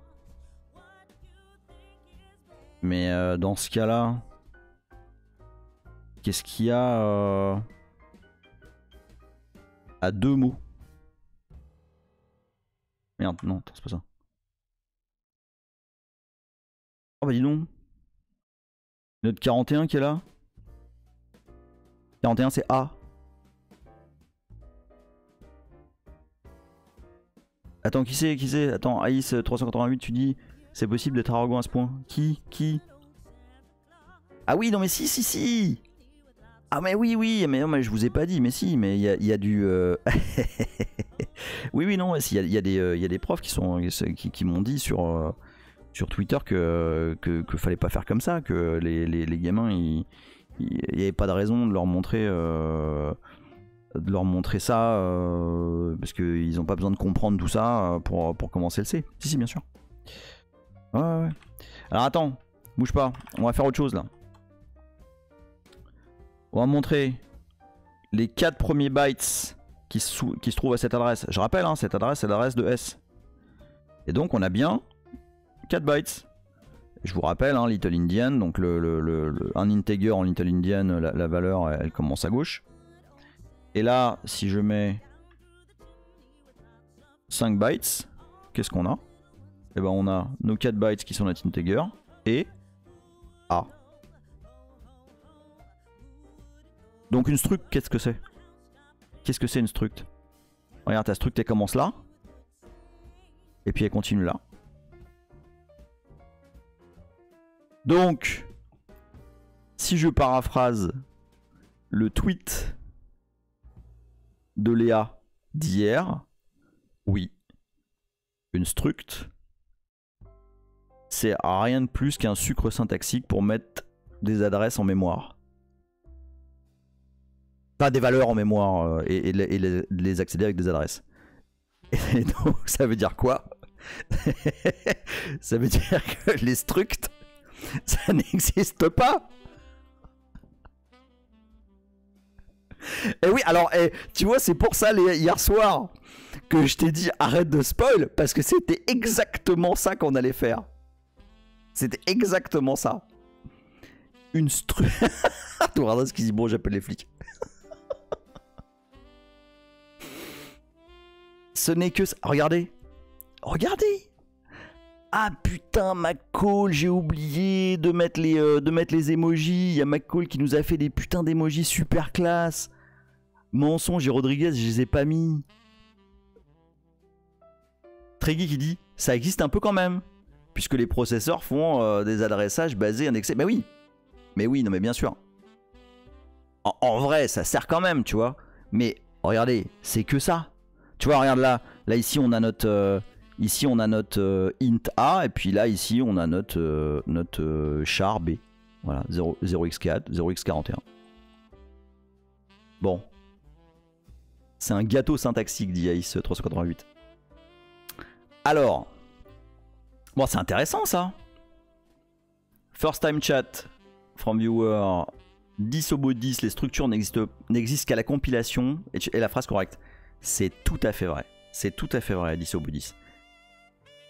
Speaker 1: Mais dans ce cas là, qu'est-ce qu'il y a à deux mots? Merde, non, c'est pas ça. Oh bah dis donc. Notre 41 qui est là. 41 c'est A. Attends, qui c'est? Attends, Aïs 388, tu dis c'est possible d'être arrogant à ce point. Qui? Ah oui, non mais si. Ah mais oui, mais non mais je vous ai pas dit, mais si, mais il y a du... oui, non, il y a des profs qui m'ont dit sur Twitter que fallait pas faire comme ça, que les gamins, il n'y avait pas de raison de leur montrer... ça parce qu'ils n'ont pas besoin de comprendre tout ça pour commencer le C. Si, bien sûr. Ouais. Alors attends, bouge pas, on va faire autre chose là. On va montrer les 4 premiers bytes qui se trouvent à cette adresse. Je rappelle, hein, cette adresse c'est l'adresse de S. Et donc on a bien 4 bytes. Je vous rappelle, hein, Little Indian, donc un integer en Little Indian, la valeur elle commence à gauche. Et là, si je mets 5 bytes, qu'est-ce qu'on a? Eh ben on a nos 4 bytes qui sont notre integer et A. Donc une struct, qu'est-ce que c'est? Qu'est-ce que c'est une struct? Regarde, ta struct elle commence là. Et puis elle continue là. Donc, si je paraphrase le tweet de Léa d'hier, oui, une struct, c'est rien de plus qu'un sucre syntaxique pour mettre des adresses en mémoire. Pas des valeurs en mémoire et les accéder avec des adresses. Et donc ça veut dire quoi? Ça veut dire que les structs, ça n'existe pas. Et oui, alors tu vois, c'est pour ça hier soir que je t'ai dit arrête de spoil, parce que c'était exactement ça qu'on allait faire. C'était exactement ça. Une struct... Touradas qui dit bon, j'appelle les flics. Ce n'est que ça. Regardez. Regardez. Ah putain, McCall, j'ai oublié de mettre les emojis. Il y a McCall qui nous a fait des putains d'emojis super classe. Mensonge et Rodriguez, je les ai pas mis. Treggy qui dit ça existe un peu quand même, puisque les processeurs font des adressages basés indexés. Mais oui, non mais bien sûr. En vrai, ça sert quand même, tu vois. Mais regardez, c'est que ça. Tu vois, regarde là. Là ici on a notre int A, et puis là ici on a notre char B. Voilà, 0x4, 0x41. Bon. C'est un gâteau syntaxique, dit Ace 388. Alors. Bon, c'est intéressant ça. First time chat from viewer. 10 au bout de 10, les structures n'existent qu'à la compilation. Et la phrase correcte. C'est tout à fait vrai. C'est tout à fait vrai, 10 au bout de 10.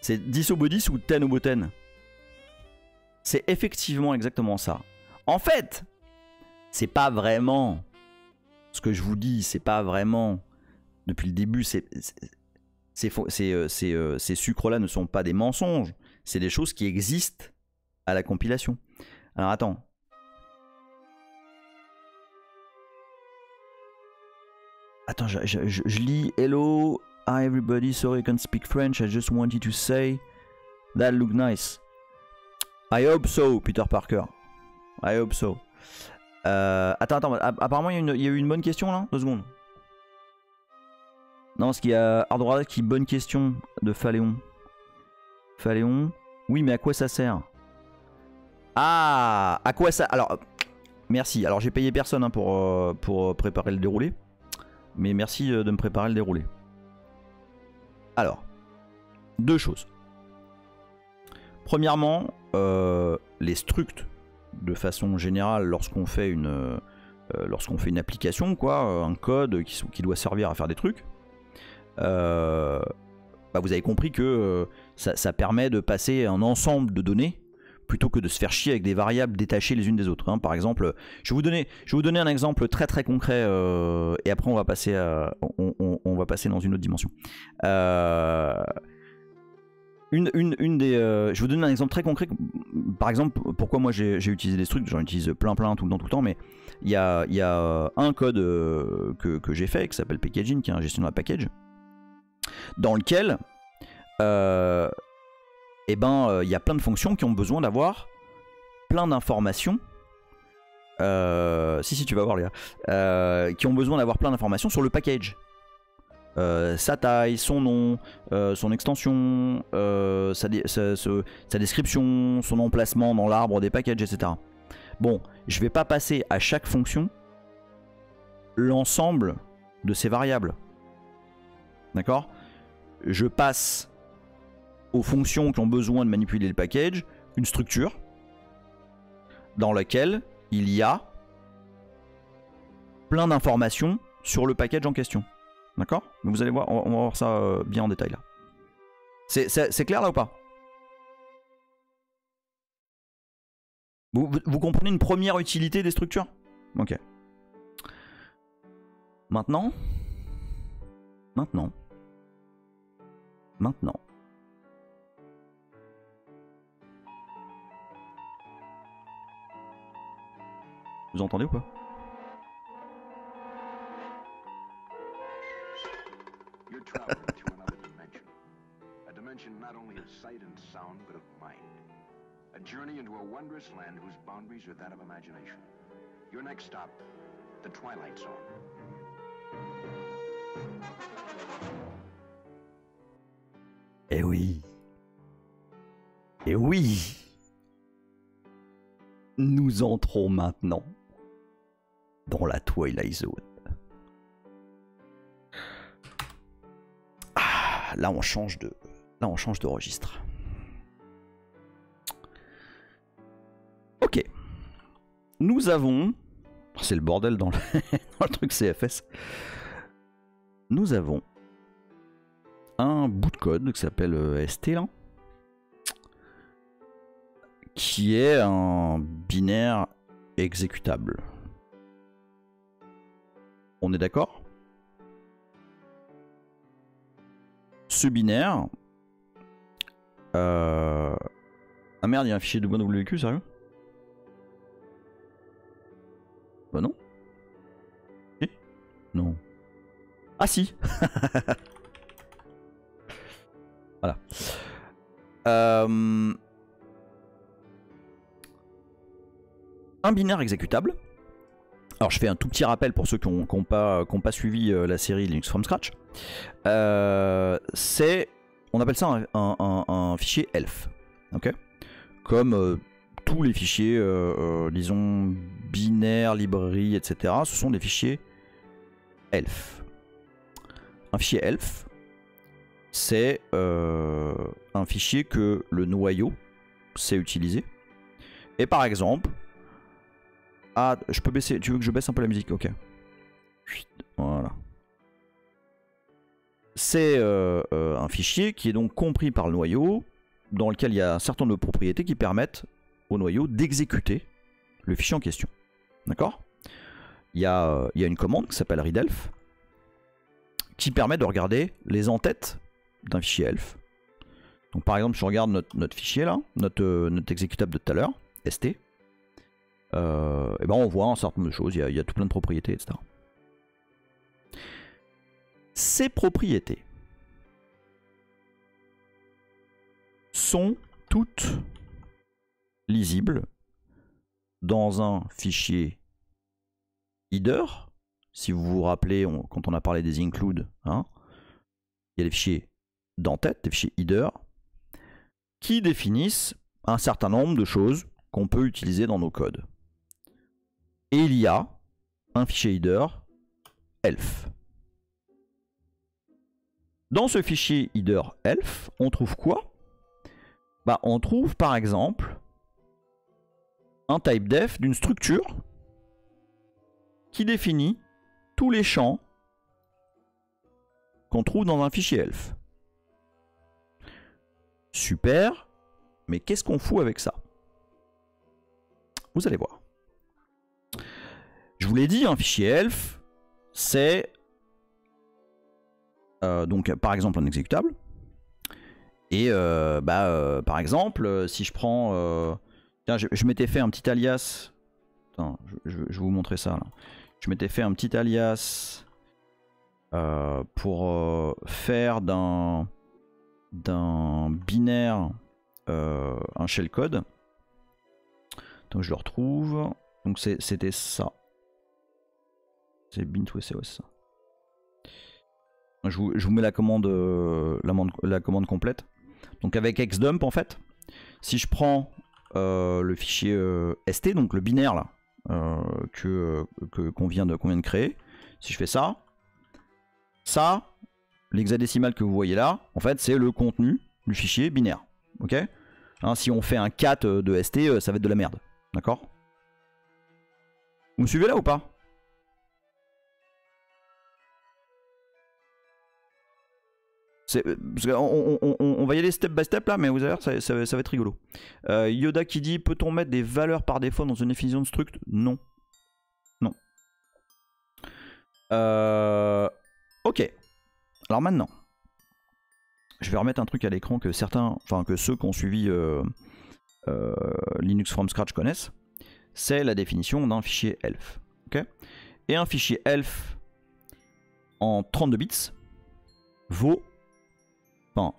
Speaker 1: C'est 10 au bout de 10 ou 10 au bout de 10. C'est effectivement exactement ça. En fait, c'est pas vraiment ce que je vous dis, c'est pas vraiment depuis le début, ces sucres-là ne sont pas des mensonges, c'est des choses qui existent à la compilation. Alors attends. Attends, je lis Hello, hi everybody, sorry I can't speak French, I just wanted to say that look nice. I hope so, Peter Parker. I hope so. Attends, apparemment il y a eu une bonne question là. 2 secondes. Non, parce qu'il y a Hardware qui bonne question de Phaléon. Phaléon. Oui, mais à quoi ça sert? Ah, à quoi ça? Alors, merci. Alors j'ai payé personne hein, pour préparer le déroulé. Mais merci de me préparer le déroulé. Alors, 2 choses. Premièrement, les structs, de façon générale, lorsqu'on fait une application, quoi, un code qui doit servir à faire des trucs, bah vous avez compris que ça permet de passer un ensemble de données plutôt que de se faire chier avec des variables détachées les unes des autres. Hein. Par exemple, je vais vous donner un exemple très très concret et après on va passer dans une autre dimension. Je vais vous donner un exemple très concret. Par exemple, pourquoi moi j'ai utilisé des structs, j'en utilise plein tout le temps, mais il y a un code que j'ai fait qui s'appelle packaging, qui est un gestionnaire de package, dans lequel il y a plein de fonctions qui ont besoin d'avoir plein d'informations. Si tu vas voir les gars, qui ont besoin d'avoir plein d'informations sur le package. Sa taille, son nom, son extension, sa description, son emplacement dans l'arbre des packages, etc. Bon, je vais pas passer à chaque fonction l'ensemble de ces variables. D'accord? Je passe aux fonctions qui ont besoin de manipuler le package une structure dans laquelle il y a plein d'informations sur le package en question. D'accord? Vous allez voir, on va voir ça bien en détail là. C'est clair là ou pas? Vous comprenez une première utilité des structures? Ok. Maintenant. Vous entendez ou pas?
Speaker 2: You're traveling to another dimension. A dimension not only of sight and sound, but of mind. A journey into a wondrous land whose boundaries are that of imagination. Your next stop, the Twilight Zone.
Speaker 1: Eh oui. Eh oui. Nous entrons maintenant dans la Twilight Zone. Ah, là on change de registre. Ok. Nous avons... C'est le bordel dans le truc CFS. Nous avons un bout de code qui s'appelle ST là, qui est un binaire exécutable. On est d'accord? Ce binaire... Ah merde, il y a un fichier de WQ, sérieux? Bah non. Si? Non. Ah si. Voilà. Un binaire exécutable. Alors je fais un tout petit rappel pour ceux qui n'ont pas suivi la série Linux from Scratch. On appelle ça un fichier ELF. Okay, comme tous les fichiers, disons, binaires, librairies, etc. Ce sont des fichiers elf. Un fichier elf, c'est un fichier que le noyau sait utiliser. Et par exemple, ah, je peux baisser, tu veux que je baisse un peu la musique? Ok. Voilà. C'est un fichier qui est donc compris par le noyau, dans lequel il y a un certain nombre de propriétés qui permettent au noyau d'exécuter le fichier en question. D'accord? Il y a une commande qui s'appelle readelf, qui permet de regarder les en-têtes d'un fichier elf. Donc par exemple, si je regarde notre fichier là, notre exécutable de tout à l'heure, st, et ben on voit un certain nombre de choses, il y a tout plein de propriétés, etc. Ces propriétés sont toutes lisibles dans un fichier header. Si vous vous rappelez, quand on a parlé des include, hein, il y a des fichiers d'entête, des fichiers header, qui définissent un certain nombre de choses qu'on peut utiliser dans nos codes. Et il y a un fichier header elf. Dans ce fichier header elf, on trouve quoi? Bah, on trouve par exemple un typedef d'une structure qui définit tous les champs qu'on trouve dans un fichier elf. Super, mais qu'est-ce qu'on fout avec ça? Vous allez voir. Je vous l'ai dit, un fichier elf, c'est donc par exemple un exécutable. Et par exemple, si je prends... tiens, je m'étais fait un petit alias... Attends, je vais vous montrer ça là. Je m'étais fait un petit alias pour faire d'un binaire un shellcode. Donc je le retrouve. Donc c'était ça. C'est bin2c, ouais, c'est ça. Je vous mets la commande, la commande complète. Donc avec xdump en fait, si je prends le fichier st, donc le binaire là, qu'on vient de créer, si je fais ça, l'hexadécimal que vous voyez là, en fait c'est le contenu du fichier binaire. Ok, hein, si on fait un cat de st, ça va être de la merde. D'accord? Vous me suivez là ou pas? On va y aller step by step là, mais vous allez voir, ça va être rigolo. Yoda qui dit, peut-on mettre des valeurs par défaut dans une définition de struct? Non. Non. Ok. Alors maintenant, je vais remettre un truc à l'écran que certains, enfin que ceux qui ont suivi Linux from scratch connaissent. C'est la définition d'un fichier elf. Okay, et un fichier elf en 32 bits vaut... Enfin,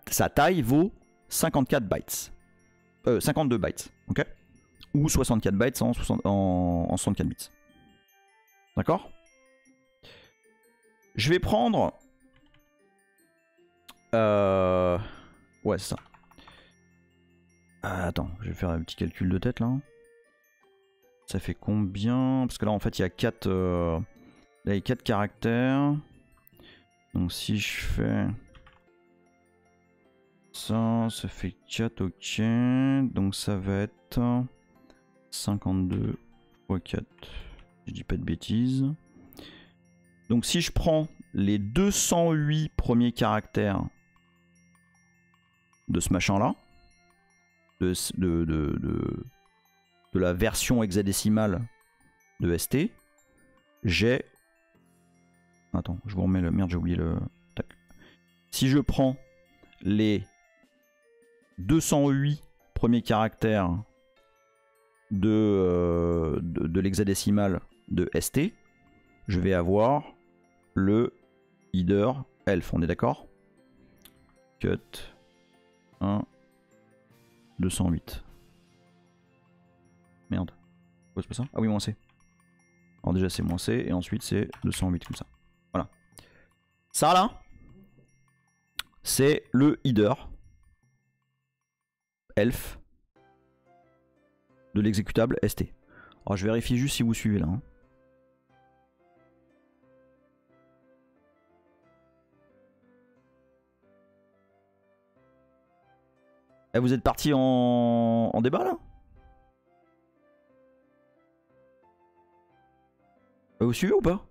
Speaker 1: sa taille vaut 54 bytes. 52 bytes, ok? Ou 64 bytes en 64 bits. D'accord? Je vais prendre... Ouais, c'est ça. Attends, je vais faire un petit calcul de tête, là. Ça fait combien? Parce que là, en fait, il y a 4... là, il y a 4 caractères. Donc, si je fais... Ça fait 4, ok. Donc ça va être 52 x 4. Je dis pas de bêtises. Donc si je prends les 208 premiers caractères de ce machin là, de la version hexadécimale de ST, j'ai... Attends, je vous remets le... Merde, j'ai oublié le... Tac. Si je prends les 208 premiers caractères de l'hexadécimal de ST, je vais avoir le header elf, on est d'accord? Cut 1 208. Merde. Pourquoi c'est pas ça? Ah oui, moins C. Alors déjà c'est moins C et ensuite c'est 208 comme ça. Voilà. Ça là, c'est le header elf de l'exécutable ST. Alors je vérifie juste si vous suivez là. Hein. Eh, vous êtes parti en débat là? Vous suivez ou pas?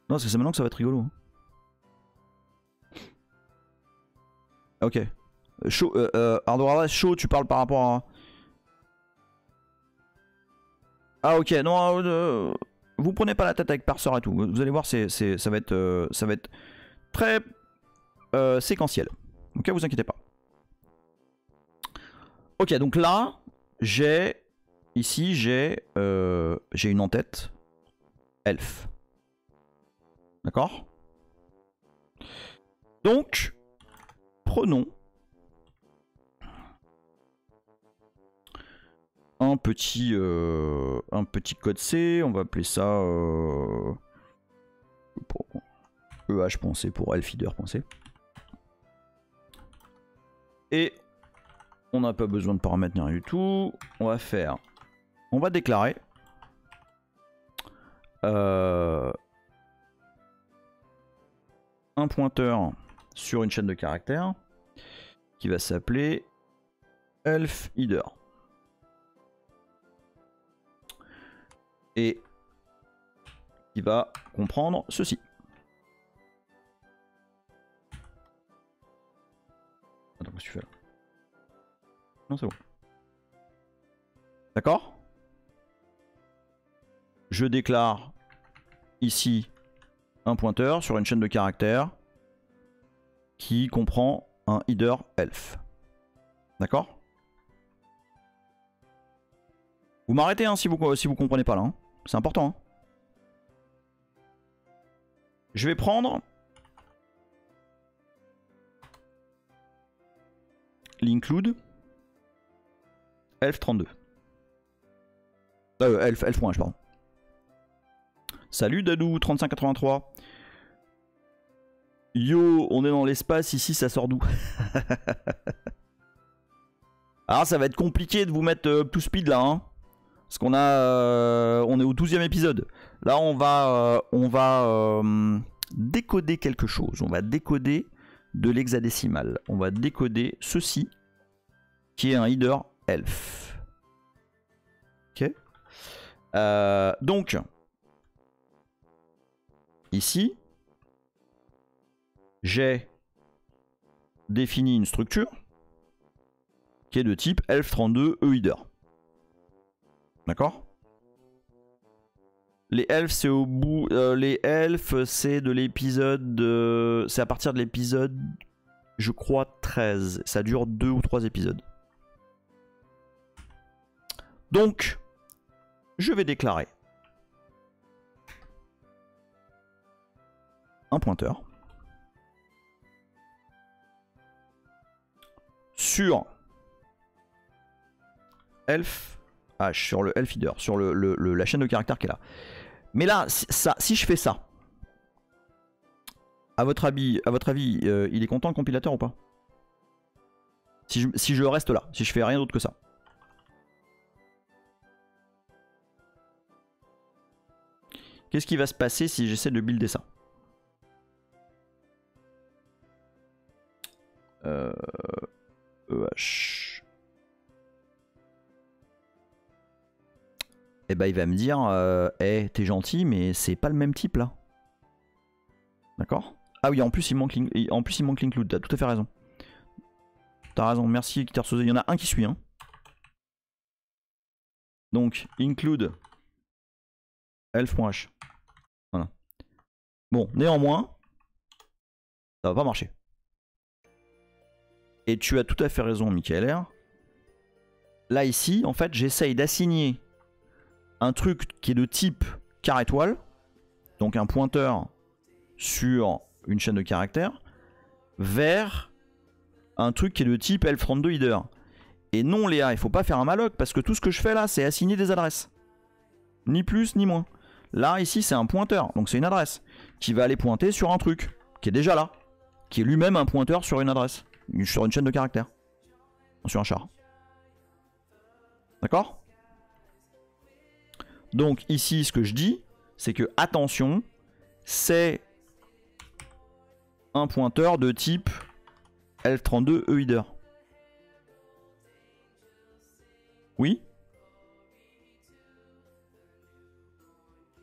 Speaker 1: Non, parce que c'est maintenant que ça va être rigolo. Hein. Ok. Chaud, Ardora, chaud, tu parles par rapport à... Ah ok, non, vous prenez pas la tête avec Parser et tout. Vous allez voir, ça va être très séquentiel. Ok, vous inquiétez pas. Ok, donc là, ici j'ai une en-tête elfe. D'accord? Donc, prenons un petit code C, on va appeler ça EH.C pour elfeater.c. Et on n'a pas besoin de paramètres rien du tout. On va déclarer un pointeur sur une chaîne de caractères qui va s'appeler elfeater. Et qui va comprendre ceci. Attends, qu'est-ce que tu fais là? Non, c'est bon. D'accord? Je déclare ici un pointeur sur une chaîne de caractères qui comprend un header elf. D'accord? Vous m'arrêtez hein, si vous comprenez pas là. Hein. C'est important. Hein. Je vais prendre l'include elf32. Elf.h, pardon. Salut Dadou3583. Yo, on est dans l'espace, ici ça sort d'où? Alors ça va être compliqué de vous mettre up to speed là. Hein. Parce qu'on on est au 12e épisode. Là on va décoder quelque chose. On va décoder de l'hexadécimal. On va décoder ceci, qui est un header elf. Ok. Donc, ici, j'ai défini une structure qui est de type elf32 e-header. D'accord? Les elfes, c'est au bout. Les elfes, c'est de l'épisode. C'est à partir de l'épisode, je crois, 13. Ça dure 2 ou 3 épisodes. Donc, je vais déclarer un pointeur sur elf. Sur le elfeater, sur la chaîne de caractères qui est là. Mais là, si je fais ça, à votre avis, il est content le compilateur ou pas? Si je reste là, si je fais rien d'autre que ça. Qu'est-ce qui va se passer si j'essaie de builder ça? EH. Et bah il va me dire hey, t'es gentil mais c'est pas le même type là. D'accord? Ah oui, en plus il manque l'include, t'as tout à fait raison. T'as raison, merci Kitersoze. Il y en a un qui suit hein. Donc include elf.h. Voilà. Bon, néanmoins, ça va pas marcher. Et tu as tout à fait raison Michael R. Là ici, en fait, j'essaye d'assigner un truc qui est de type carré étoile, donc un pointeur sur une chaîne de caractères, vers un truc qui est de type elf32 header. Et non Léa, il faut pas faire un malloc parce que tout ce que je fais là, c'est assigner des adresses. Ni plus ni moins. Là, ici, c'est un pointeur, donc c'est une adresse qui va aller pointer sur un truc qui est déjà là, qui est lui-même un pointeur sur une adresse, sur une chaîne de caractères, sur un char. D'accord ? Donc ici, ce que je dis, c'est que attention, c'est un pointeur de type Elf32 E-Header. Oui?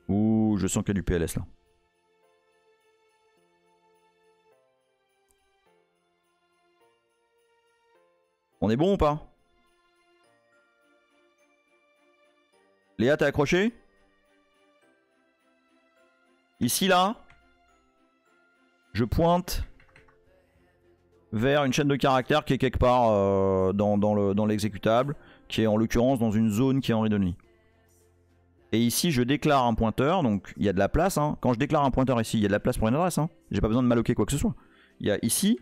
Speaker 1: Ouh, je sens qu'il y a du PLS là. On est bon ou pas? Léa, t'es accroché? Ici, là, je pointe vers une chaîne de caractères qui est quelque part dans l'exécutable, qui est en l'occurrence dans une zone qui est en read-only. Et ici, je déclare un pointeur, donc il y a de la place. Hein. Quand je déclare un pointeur ici, il y a de la place pour une adresse. Hein. J'ai pas besoin de m'alloquer quoi que ce soit. Il y a ici,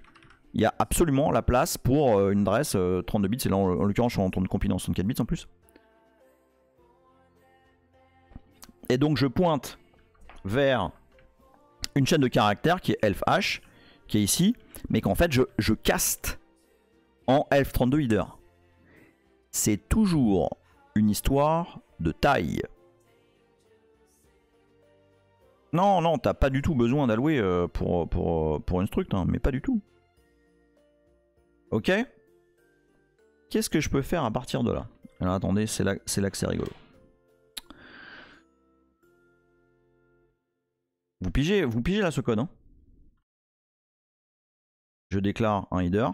Speaker 1: il y a absolument la place pour une adresse 32 bits. Et là, en l'occurrence, je suis en train de compiler en 64 bits en plus. Et donc, je pointe vers une chaîne de caractères qui est elf-h, qui est ici, mais qu'en fait, je caste en elf32 header. C'est toujours une histoire de taille. Non, non, t'as pas du tout besoin d'allouer pour une struct, hein, mais pas du tout. Ok. Qu'est-ce que je peux faire à partir de là? Alors attendez, c'est là que c'est rigolo. Vous pigez là ce code, hein? Je déclare un header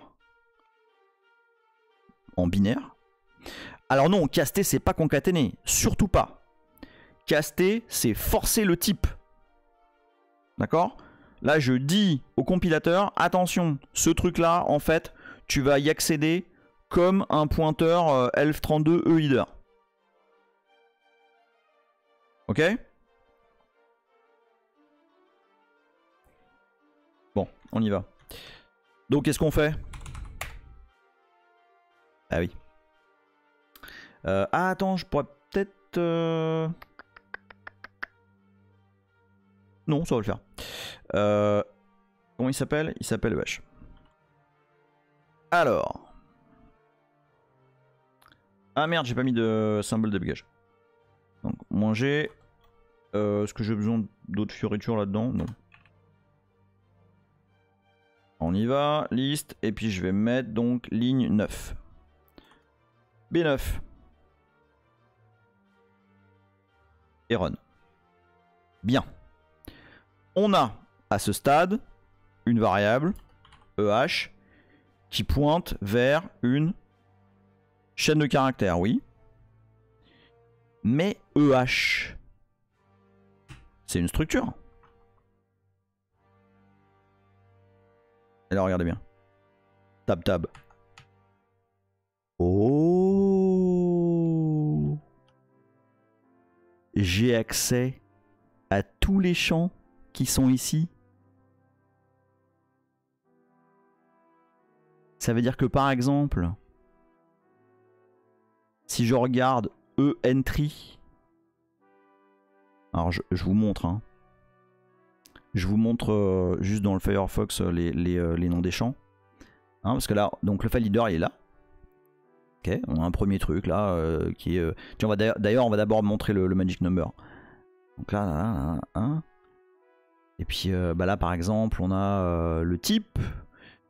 Speaker 1: en binaire. Alors non, caster c'est pas concaténer, surtout pas. Caster c'est forcer le type. D'accord? Là je dis au compilateur, attention, ce truc là en fait tu vas y accéder comme un pointeur elf32 E-Header. Ok? Bon, on y va. Donc qu'est-ce qu'on fait? Ah oui. Ah attends, je pourrais peut-être... Non, ça va le faire. Comment il s'appelle? Il s'appelle EH. Alors. Ah merde, j'ai pas mis de symbole de débugage. Donc, manger. Est-ce que j'ai besoin d'autres fioritures là-dedans? Non. On y va, liste, et puis je vais mettre donc ligne 9. B9. Et run. Bien. On a à ce stade une variable EH qui pointe vers une chaîne de caractères, oui. Mais EH, c'est une structure. Alors regardez bien. Tab tab. Oh. J'ai accès à tous les champs qui sont ici. Ça veut dire que par exemple, si je regarde E-Entry, alors je vous montre, hein. Je vous montre juste dans le Firefox les noms des champs. Hein, parce que là, donc le file leader il est là. Ok, on a un premier truc là qui est. D'ailleurs, on va d'abord montrer le magic number. Donc là, hein. Et puis bah là, par exemple, on a le type.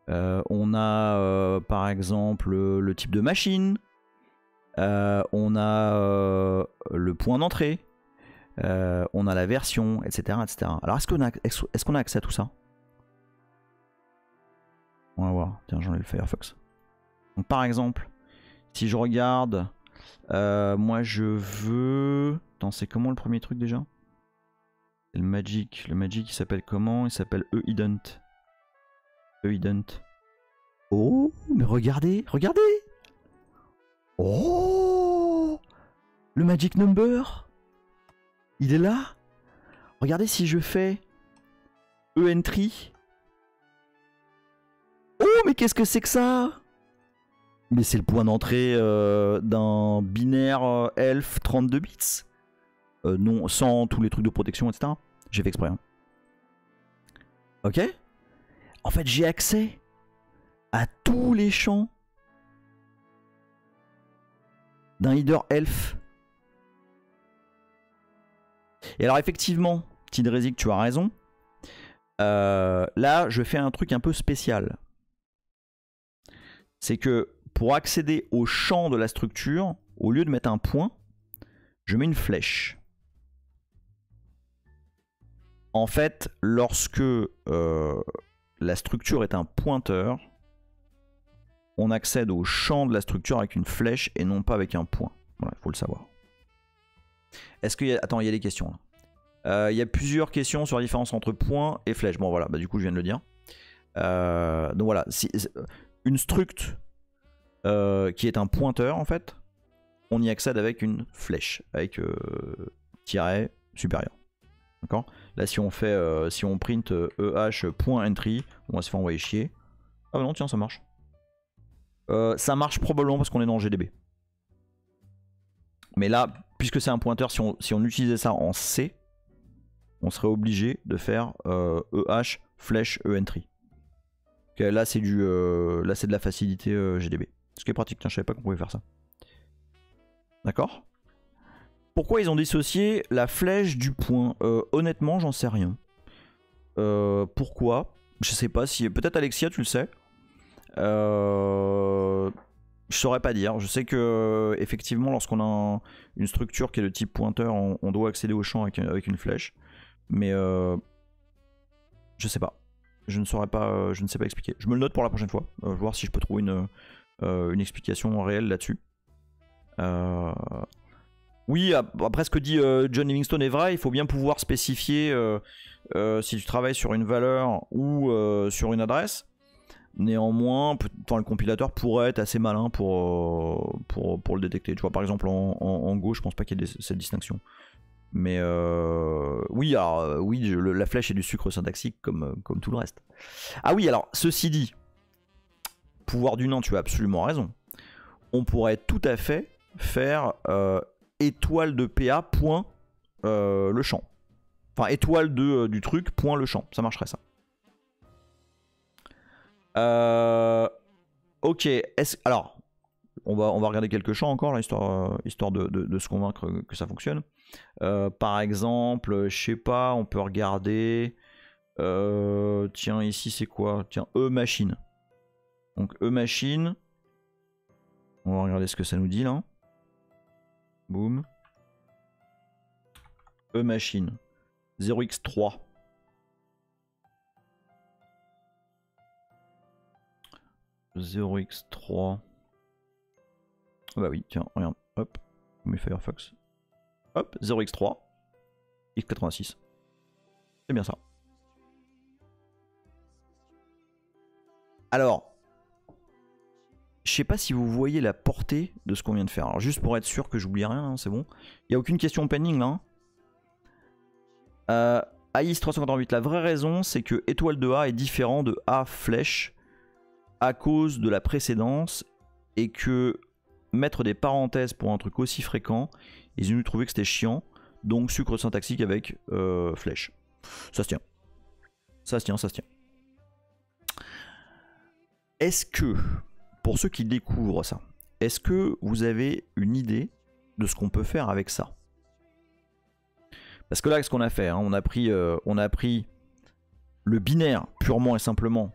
Speaker 1: On a par exemple le type de machine. On a le point d'entrée. On a la version, etc. etc. Alors, est-ce qu'on a accès à tout ça? On va voir. Tiens, j'enlève le Firefox. Donc, par exemple, si je regarde, moi je veux... Attends, c'est comment le premier truc déjà? C'est le Magic. Le Magic, il s'appelle comment? Il s'appelle E-Ident. E-Ident. Oh, mais regardez, regardez! Oh! Le Magic Number! Il est là. Regardez si je fais E-Entry. Oh, mais qu'est-ce que c'est que ça? Mais c'est le point d'entrée d'un binaire elf 32 bits. Non, sans tous les trucs de protection, etc. J'ai fait exprès. Hein. Ok? En fait, j'ai accès à tous les champs d'un header elf. Et alors effectivement, Tidrezik, tu as raison. Là, je fais un truc un peu spécial. c'est que pour accéder au champ de la structure, au lieu de mettre un point, je mets une flèche. En fait, lorsque la structure est un pointeur, on accède au champ de la structure avec une flèche et non pas avec un point. Voilà, il faut le savoir. Est-ce qu'il y a... Attends, il y a des questions là. Il y a plusieurs questions sur la différence entre point et flèche. Bon voilà, bah, du coup je viens de le dire. Donc voilà, une struct qui est un pointeur en fait, on y accède avec une flèche, avec tiret supérieur. D'accord. Là si on fait, si on print EH.entry, on va se faire envoyer chier. Ah bah non tiens ça marche. Ça marche probablement parce qu'on est dans GDB. Mais là, puisque c'est un pointeur, si on utilisait ça en C, on serait obligé de faire EH flèche entry. Okay, là c'est de la facilité GDB. Ce qui est pratique, tiens, je savais pas qu'on pouvait faire ça. D'accord. Pourquoi ils ont dissocié la flèche du point? Honnêtement, j'en sais rien. Pourquoi? Je sais pas si... Peut-être Alexia, tu le sais. Je saurais pas dire. Je sais que effectivement, lorsqu'on a une structure qui est de type pointeur, on doit accéder au champ avec une flèche. Mais je sais pas. Je ne saurais pas. Je ne sais pas expliquer. Je me le note pour la prochaine fois. Voir si je peux trouver une explication réelle là-dessus. Oui, après ce que dit John Livingstone est vrai. Il faut bien pouvoir spécifier si tu travailles sur une valeur ou sur une adresse. Néanmoins, le compilateur pourrait être assez malin pour le détecter. Tu vois, par exemple, en Go, je pense pas qu'il y ait cette distinction. Mais oui, alors, oui, la flèche est du sucre syntaxique comme tout le reste. Ah oui, alors, ceci dit, pouvoir du nain, tu as absolument raison. On pourrait tout à fait faire étoile de PA point le champ. Enfin, étoile du truc point le champ. Ça marcherait, ça. Ok, alors, on va regarder quelques champs encore, là, histoire de se convaincre que ça fonctionne. Par exemple, je sais pas, on peut regarder... tiens, ici c'est quoi? Tiens, E-machine. Donc E-machine. On va regarder ce que ça nous dit, là. Boum. E-machine. 0x3. .0x3. Ah bah oui, tiens, regarde, hop, on met Firefox. Hop, 0x3, x86. C'est bien ça. Alors, je sais pas si vous voyez la portée de ce qu'on vient de faire. Alors juste pour être sûr que j'oublie rien, hein, c'est bon. Il n'y a aucune question pending là. AIS 358, la vraie raison c'est que étoile de A est différent de A flèche à cause de la précédence et que mettre des parenthèses pour un truc aussi fréquent, ils ont dû trouver que c'était chiant, donc sucre syntaxique avec flèche. Ça se tient. Ça se tient, ça se tient. Est-ce que, pour ceux qui découvrent ça, est-ce que vous avez une idée de ce qu'on peut faire avec ça? Parce que là, ce qu'on a fait, hein, on a pris le binaire purement et simplement,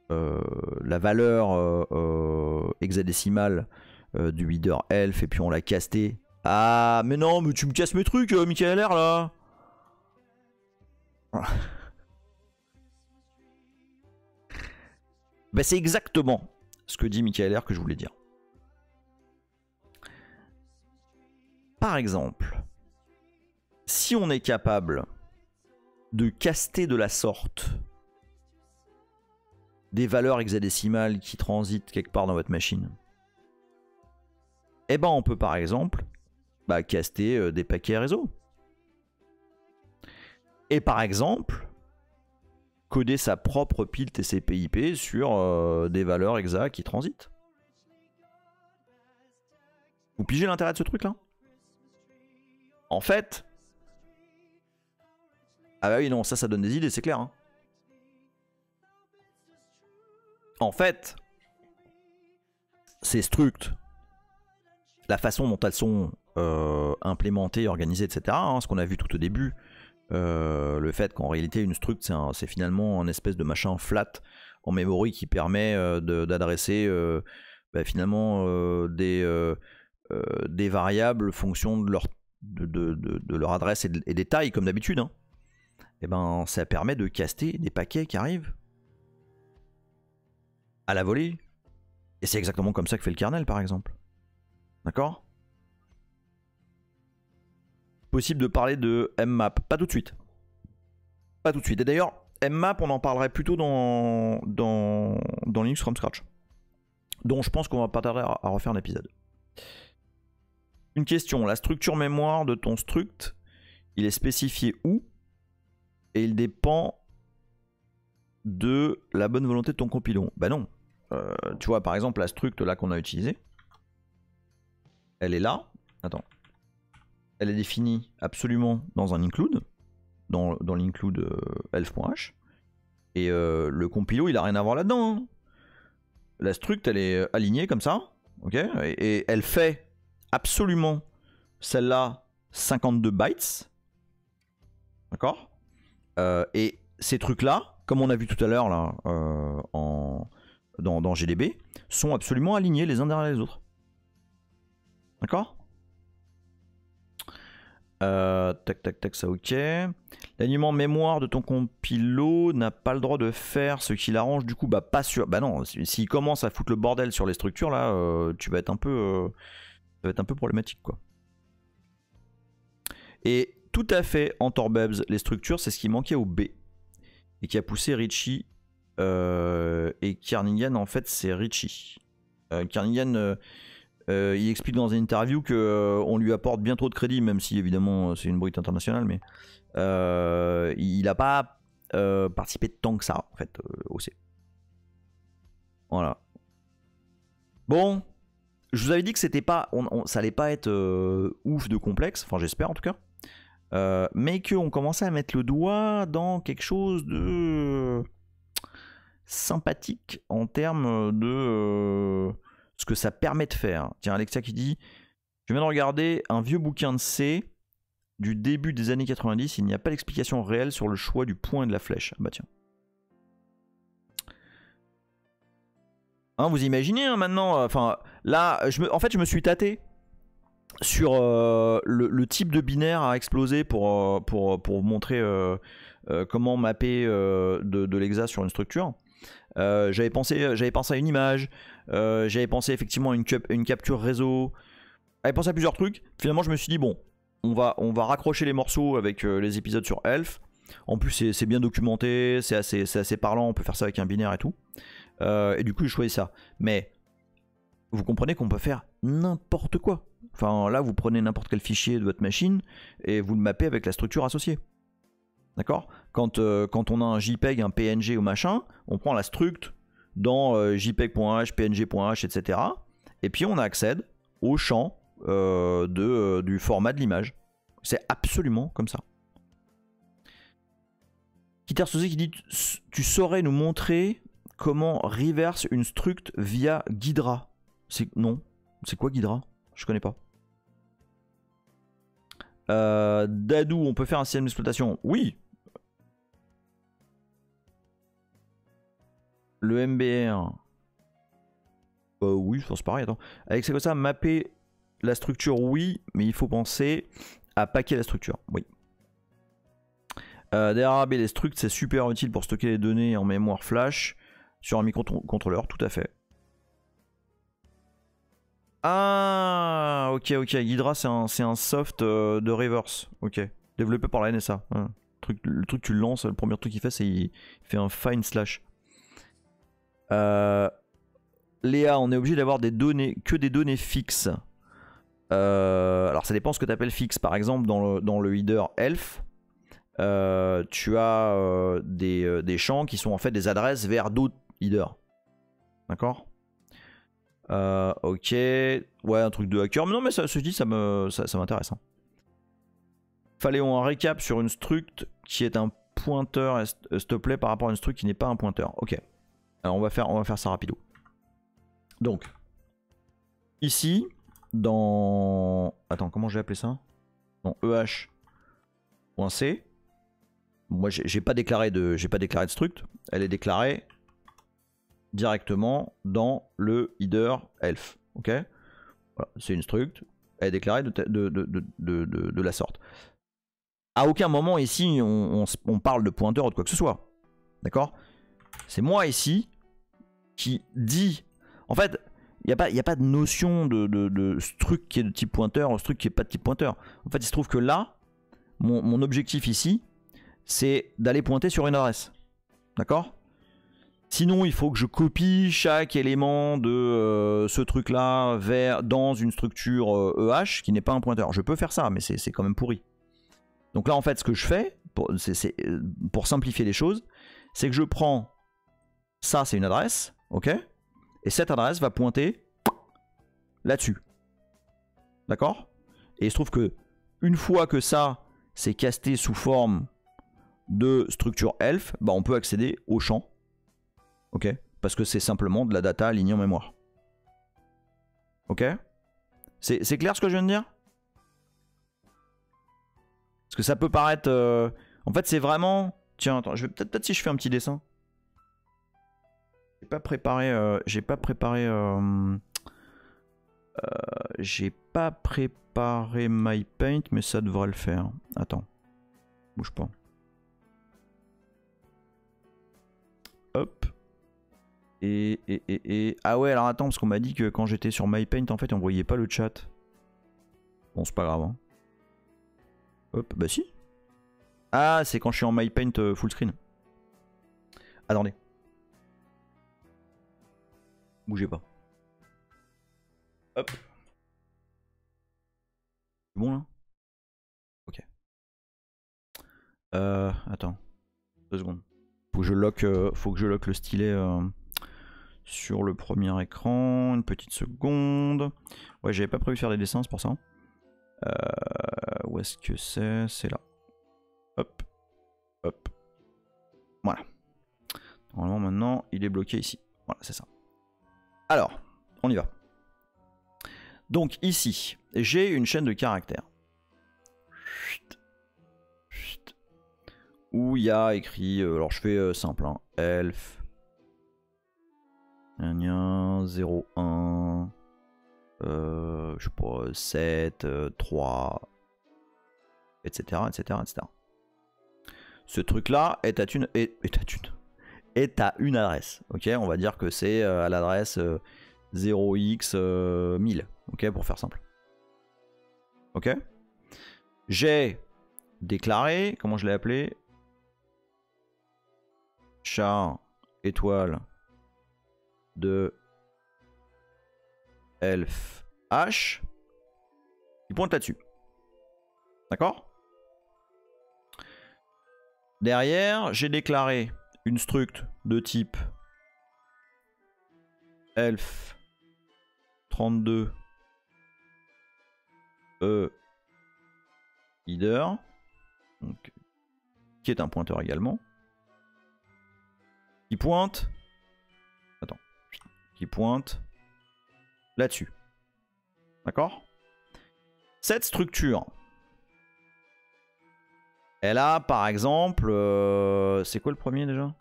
Speaker 1: la valeur hexadécimale du header elf, et puis on l'a casté. Ah, mais non, mais tu me casses mes trucs, Michael R, là. Bah, c'est exactement ce que dit Michael R que je voulais dire. Par exemple, si on est capable de caster de la sorte des valeurs hexadécimales qui transitent quelque part dans votre machine, eh ben on peut par exemple caster des paquets réseau. Et par exemple, coder sa propre pile TCP/IP sur des valeurs hexa qui transitent. Vous pigez l'intérêt de ce truc là? En fait... Ah bah oui non, ça donne des idées, c'est clair. Hein. En fait, ces structs, la façon dont elles sont implémentées, organisées, etc., hein, ce qu'on a vu tout au début, le fait qu'en réalité une struct c'est finalement un espèce de machin flat en memory qui permet d'adresser finalement des variables fonction de leur adresse et des tailles comme d'habitude. Hein. Et ben ça permet de caster des paquets qui arrivent à la volée. Et c'est exactement comme ça que fait le kernel par exemple. D'accord? Possible de parler de mmap, pas tout de suite. Pas tout de suite. Et d'ailleurs, mmap on en parlerait plutôt dans Linux from scratch. Donc je pense qu'on va pas tarder à refaire un épisode. Une question, la structure mémoire de ton struct, il est spécifié où? Et il dépend de la bonne volonté de ton compilon. Bah non. Tu vois, par exemple, la struct là qu'on a utilisée, elle est là. Attends. Elle est définie absolument dans un include, dans l'include elf.h. Et le compilo, il a rien à voir là-dedans. Hein. La struct, elle est alignée comme ça. Ok. Et elle fait absolument celle-là 52 bytes. D'accord. Et ces trucs-là, comme on a vu tout à l'heure là, dans GDB, sont absolument alignés les uns derrière les autres. D'accord. Tac tac tac, ça ok. L'alignement mémoire de ton compilo n'a pas le droit de faire ce qu'il arrange, du coup bah pas sûr. Bah non, s'il commence à foutre le bordel sur les structures là, tu vas être un peu problématique quoi. Et tout à fait en Torbebs, les structures c'est ce qui manquait au B et qui a poussé Richie et Kernighan. En fait c'est Richie. Kernighan il explique dans une interview qu'on lui apporte bien trop de crédit, même si évidemment c'est une brute internationale, mais il n'a pas participé tant que ça en fait au C. Voilà. Bon, je vous avais dit que c'était pas, ça allait pas être ouf de complexe, enfin j'espère en tout cas, mais qu'on commençait à mettre le doigt dans quelque chose de sympathique en termes de ce que ça permet de faire. Tiens, Alexia qui dit: je viens de regarder un vieux bouquin de C du début des années 90, il n'y a pas d'explication réelle sur le choix du point et de la flèche. Bah tiens. Hein, vous imaginez hein, maintenant, enfin là, en fait je me suis tâté sur le type de binaire à exploser pour vous montrer comment mapper de l'hexa sur une structure. J'avais pensé à une image, j'avais pensé effectivement à une capture réseau, j'avais pensé à plusieurs trucs. Finalement je me suis dit bon, on va raccrocher les morceaux avec les épisodes sur Elf. En plus c'est bien documenté, c'est assez parlant, on peut faire ça avec un binaire et tout. Et du coup j'ai choisi ça. Mais vous comprenez qu'on peut faire n'importe quoi. Enfin là vous prenez n'importe quel fichier de votre machine et vous le mappez avec la structure associée. D'accord ? Quand on a un JPEG, un PNG ou machin, on prend la struct dans JPEG.h, PNG.h, etc. Et puis on accède au champ du format de l'image. C'est absolument comme ça. Kiter Souzé qui dit: tu saurais nous montrer comment reverse une struct via Ghidra? Non. C'est quoi Ghidra? Je connais pas. Dadou, on peut faire un système d'exploitation? Oui. Le MBR. Oui, je pense pareil. Attends. Avec ça comme ça, mapper la structure, oui, mais il faut penser à packer la structure. Oui. DRAB, les structs, c'est super utile pour stocker les données en mémoire flash sur un microcontrôleur, tout à fait. Ah, ok. Ghidra, c'est un soft de reverse. Ok. Développé par la NSA. Hein. Le truc, tu le lances, le premier truc qu'il fait, c'est il fait un find slash. Léa, on est obligé d'avoir que des données fixes. Alors ça dépend ce que tu appelles fixe. Par exemple, dans le header elf, tu as des champs qui sont en fait des adresses vers d'autres headers. D'accord. Ok. Ouais, un truc de hacker. Mais non, mais ça se dit, ça m'intéresse. Hein. Fallait un récap sur une struct qui est un pointeur, s'il te plaît, par rapport à une struct qui n'est pas un pointeur. Ok. Alors on va faire ça rapido. Donc, ici, dans... Attends, comment j'ai appelé ça? Dans eh.c. Moi, j'ai pas déclaré de struct. Elle est déclarée directement dans le header elf. Ok, voilà, c'est une struct, elle est déclarée de la sorte. À aucun moment ici on parle de pointeur ou de quoi que ce soit. D'accord? C'est moi ici qui dit. En fait, il n'y a pas de notion de struct qui est de type pointeur, struct qui n'est pas de type pointeur. En fait, il se trouve que là, mon objectif ici, c'est d'aller pointer sur une adresse. D'accord? Sinon, il faut que je copie chaque élément de ce truc-là dans une structure EH qui n'est pas un pointeur. Je peux faire ça, mais c'est quand même pourri. Donc là, en fait, ce que je fais, pour simplifier les choses, c'est que je prends ça, c'est une adresse, ok? Et cette adresse va pointer là-dessus. D'accord? Et il se trouve que une fois que ça, c'est casté sous forme de structure elf, bah on peut accéder au champ. Ok? Parce que c'est simplement de la data alignée en mémoire. Ok? C'est clair ce que je viens de dire? Parce que ça peut paraître... En fait, c'est vraiment... Tiens, attends, je vais peut-être si je fais un petit dessin. J'ai pas préparé... J'ai pas préparé MyPaint, mais ça devrait le faire. Attends. Bouge pas. Hop. Ah ouais, alors attends, parce qu'on m'a dit que quand j'étais sur MyPaint, en fait, on voyait pas le chat. Bon, c'est pas grave. Hein. Hop, bah si. Ah, c'est quand je suis en MyPaint full screen. Attendez. Bougez pas. Hop. C'est bon là? Ok. Attends. 2 secondes. Faut que je lock le stylet sur le premier écran. Une petite seconde. Ouais, j'avais pas prévu de faire des dessins, c'est pour ça. Où est-ce que c'est? C'est là. Hop. Hop. Voilà. Normalement, maintenant, il est bloqué ici. Voilà, c'est ça. Alors, on y va. Donc, ici, j'ai une chaîne de caractères. Où il y a écrit... alors, je fais simple. Hein, elf. 0, 1... je sais pas, 7, 3... etc. Ce truc-là est à une adresse. Ok, on va dire que c'est à l'adresse 0x1000. Ok, pour faire simple. Ok. J'ai déclaré, comment je l'ai appelé? Char étoile de elf h. Il pointe là-dessus. D'accord? Derrière, j'ai déclaré une struct de type elf 32 header, donc, qui est un pointeur également, qui pointe, là-dessus. D'accord? Cette structure, elle a par exemple, c'est quoi le premier déjà?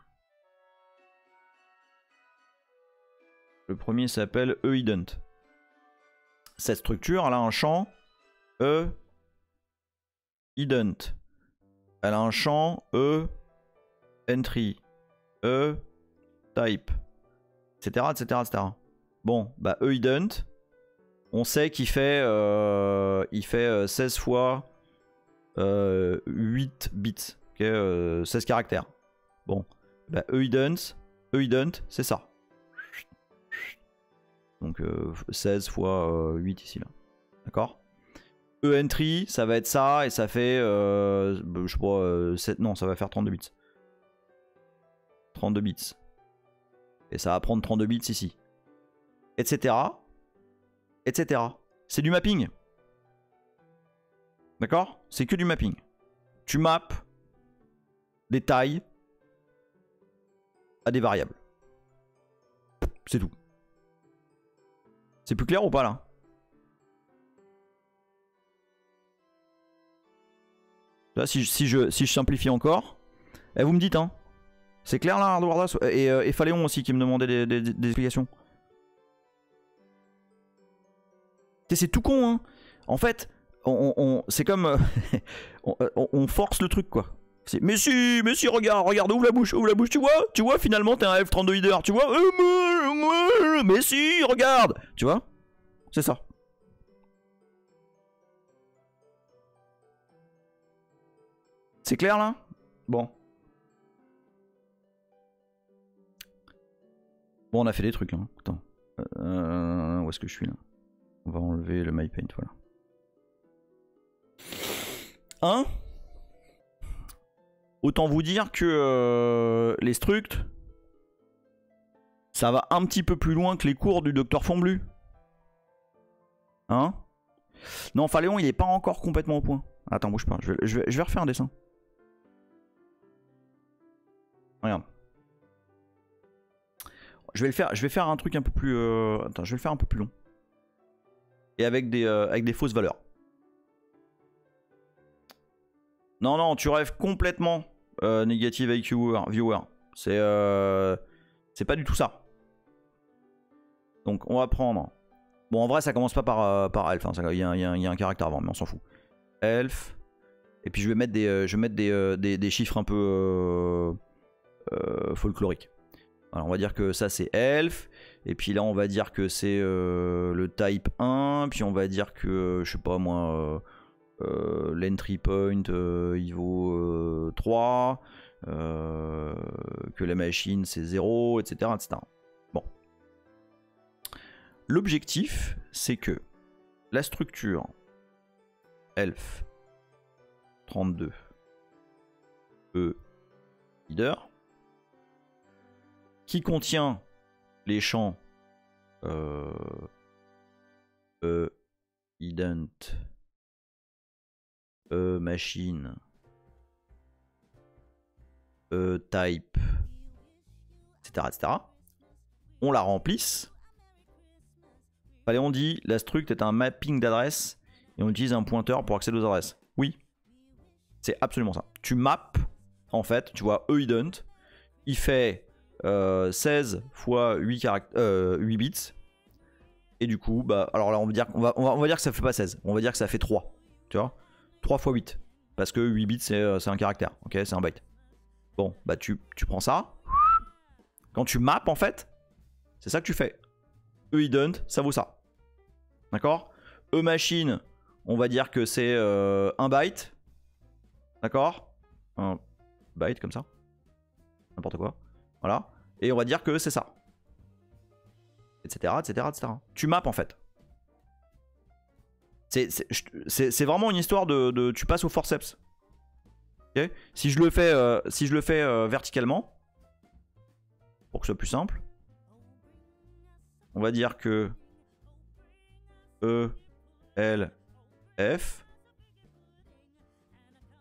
Speaker 1: Le premier s'appelle eIdent. Cette structure, elle a un champ eIdent. Elle a un champ eEntry, eType, etc., etc., etc. Bon, bah eIdent, on sait qu'il fait, 16 fois 8 bits, okay, 16 caractères. Bon, bah eIdent, c'est ça. Donc 16 fois 8 ici là. D'accord? eEntry, ça va être ça et ça fait, je sais pas, 7, non, ça va faire 32 bits. 32 bits. Et ça va prendre 32 bits ici. Etc. Etc. C'est du mapping. D'accord? C'est que du mapping. Tu mappes des tailles à des variables. C'est tout. C'est plus clair ou pas là? Là, si je simplifie encore, vous me dites, hein. C'est clair là, Hardwardas? Et Phaléon aussi qui me demandait des explications. C'est tout con, hein. En fait, c'est comme... on force le truc, quoi. Mais si, regarde, ouvre la bouche, tu vois, finalement t'es un F32 Hider, tu vois. Mais si, regarde, tu vois. C'est ça. C'est clair là? Bon. Bon, on a fait des trucs là. Attends. Où est-ce que je suis là? On va enlever le MyPaint, voilà. Hein? Autant vous dire que les structs, ça va un petit peu plus loin que les cours du docteur Fomblu. Hein? Non, Phaléon, il est pas encore complètement au point. Attends, bouge pas, je vais refaire un dessin. Regarde. Je vais faire un truc un peu plus... Attends, je vais le faire un peu plus long. Et avec des fausses valeurs. Non, tu rêves complètement Negative IQ Viewer. C'est pas du tout ça. Donc on va prendre... Bon, en vrai, ça commence pas par Elf. Il y a un caractère avant, mais on s'en fout. Elf. Et puis je vais mettre des chiffres un peu folkloriques. Alors on va dire que ça c'est Elf. Et puis là on va dire que c'est le type 1. Puis on va dire que, je sais pas moi, l'entry point il vaut 3. Que la machine c'est 0, etc. etc. Bon. L'objectif c'est que la structure Elf 32 Leader qui contient les champs ident, machine, type, etc., etc. On la remplisse. Allez, on dit la struct est un mapping d'adresse et on utilise un pointeur pour accéder aux adresses. Oui, c'est absolument ça. Tu maps, en fait, tu vois, ident, il fait 16 fois 8 bits. Et du coup, bah, alors là, on va dire que ça fait pas 16. On va dire que ça fait 3. Tu vois, 3 fois 8. Parce que 8 bits, c'est un caractère. Ok, c'est un byte. Bon, bah, tu prends ça. Quand tu maps, en fait, c'est ça que tu fais. Ident, ça vaut ça. D'accord? Machine, on va dire que c'est 1 byte. D'accord? Un byte comme ça. N'importe quoi. Voilà. Et on va dire que c'est ça. Etc, etc, etc. Tu maps en fait. C'est vraiment une histoire de tu passes au forceps. Okay, si je le fais, verticalement, pour que ce soit plus simple, on va dire que E, L, F,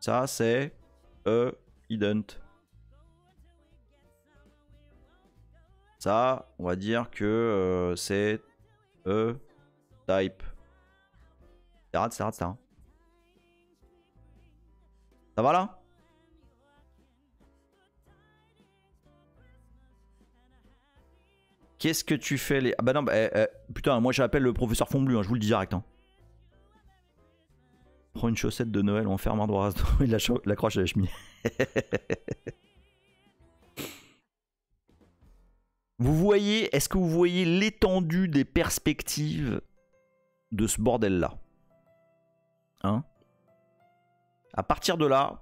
Speaker 1: ça c'est ident. Ça, on va dire que c'est type. Etc, etc. Ça va là? Qu'est-ce que tu fais les... Ah bah non, putain, moi j'appelle le professeur Fomblu, hein, je vous le dis direct. Hein. Prends une chaussette de Noël, on ferme un droit, il l'accroche à la chemise. Vous voyez, est-ce que vous voyez l'étendue des perspectives de ce bordel-là? Hein? À partir de là...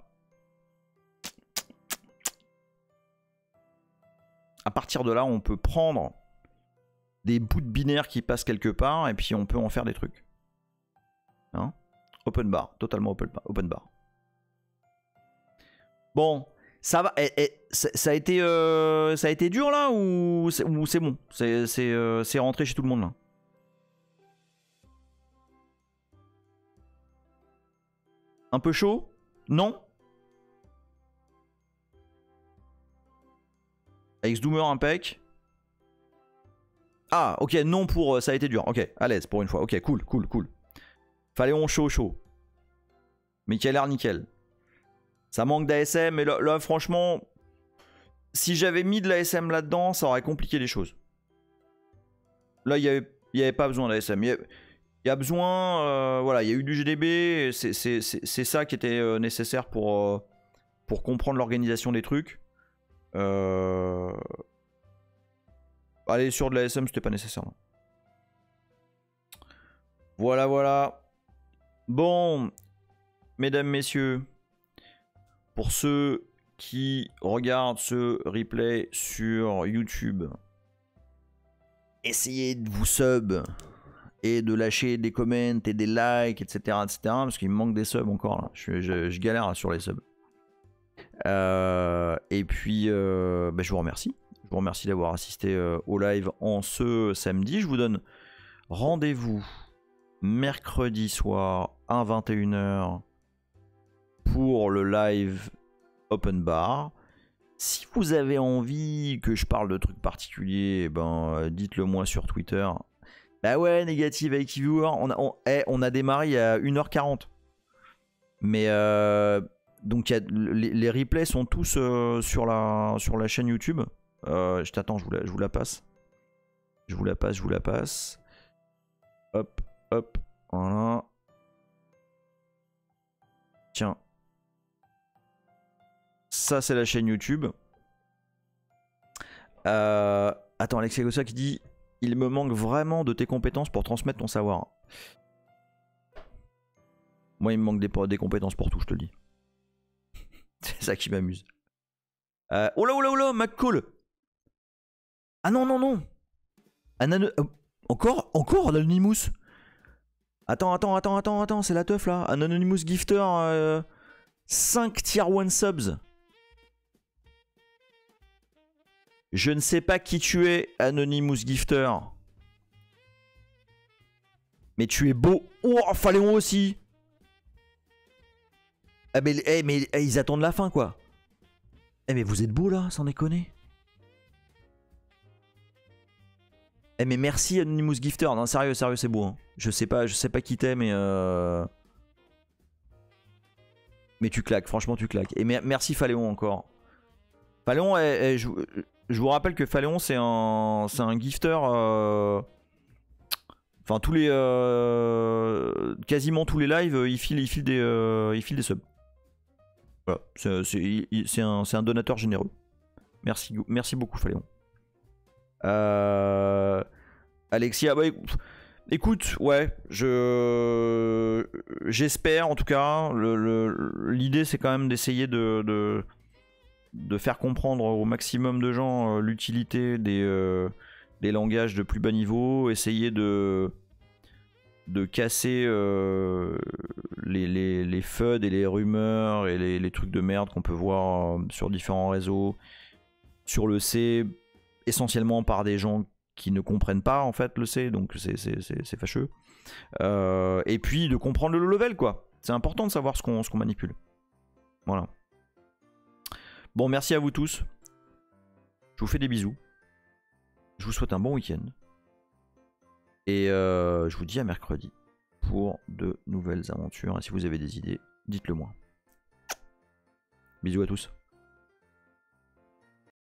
Speaker 1: on peut prendre des bouts de binaire qui passent quelque part et puis on peut en faire des trucs. Hein? Open bar, totalement open bar. Bon, ça va. Ça a été dur là ou c'est bon? C'est rentré chez tout le monde là. Un peu chaud? Non? Ex-Doomer impec. Ah, ok, non pour ça a été dur. Ok, à l'aise pour une fois. Ok, cool. Phaléon chaud. Michael Air nickel. Ça manque d'ASM, mais là franchement, si j'avais mis de l'ASM là-dedans, ça aurait compliqué les choses. Là, il n'y avait pas besoin d'ASM. Il y a besoin, voilà, il y a eu du GDB, c'est ça qui était nécessaire pour comprendre l'organisation des trucs. Aller sur de l'ASM, c'était pas nécessaire. Non. Voilà, voilà. Bon, mesdames, messieurs, pour ceux qui regardent ce replay sur YouTube, essayez de vous sub et de lâcher des comments et des likes, etc. parce qu'il me manque des subs encore. Là. Je galère là, sur les subs. Et puis, je vous remercie. Je vous remercie d'avoir assisté au live en ce samedi. Je vous donne rendez-vous mercredi soir à 21h pour le live Open Bar. Si vous avez envie que je parle de trucs particuliers, dites-le moi sur Twitter. Bah ouais, négative avec viewer, on a démarré il y a 1h40. Mais donc les replays sont tous sur la chaîne YouTube. Je t'attends, je vous la passe. Je vous la passe. Hop, hop, voilà. Tiens. Ça, c'est la chaîne YouTube. Attends, Alexia Gossa qui dit: il me manque vraiment de tes compétences pour transmettre ton savoir. Moi, il me manque des compétences pour tout, je te le dis. C'est ça qui m'amuse. Oh là, McCall. Ah non. Encore Anonymous. Attends, c'est la teuf là. Un Anonymous Gifter 5 tier 1 subs. Je ne sais pas qui tu es, Anonymous Gifter. Mais tu es beau. Oh, Phaléon aussi. Ah mais ils attendent la fin quoi. Mais vous êtes beau là, sans déconner. Mais merci Anonymous Gifter. Non, sérieux, c'est beau. Hein. Je sais pas qui t'es, mais tu claques, franchement tu claques. Et merci Phaléon encore. Phaléon, je vous rappelle que Phaléon c'est un gifter. Enfin tous les quasiment tous les lives, il file des subs. Voilà, c'est un donateur généreux. Merci beaucoup Phaléon. Alexia, écoute, ouais, j'espère en tout cas. L'idée c'est quand même d'essayer de faire comprendre au maximum de gens l'utilité des langages de plus bas niveau, essayer de casser les FUD et les rumeurs et les trucs de merde qu'on peut voir sur différents réseaux, sur le C, essentiellement par des gens qui ne comprennent pas en fait le C, donc c'est fâcheux. Et puis de comprendre le low level quoi. C'est important de savoir ce qu'on manipule. Voilà. Bon, merci à vous tous. Je vous fais des bisous. Je vous souhaite un bon week-end. Et je vous dis à mercredi pour de nouvelles aventures. Et si vous avez des idées, dites-le moi. Bisous à tous.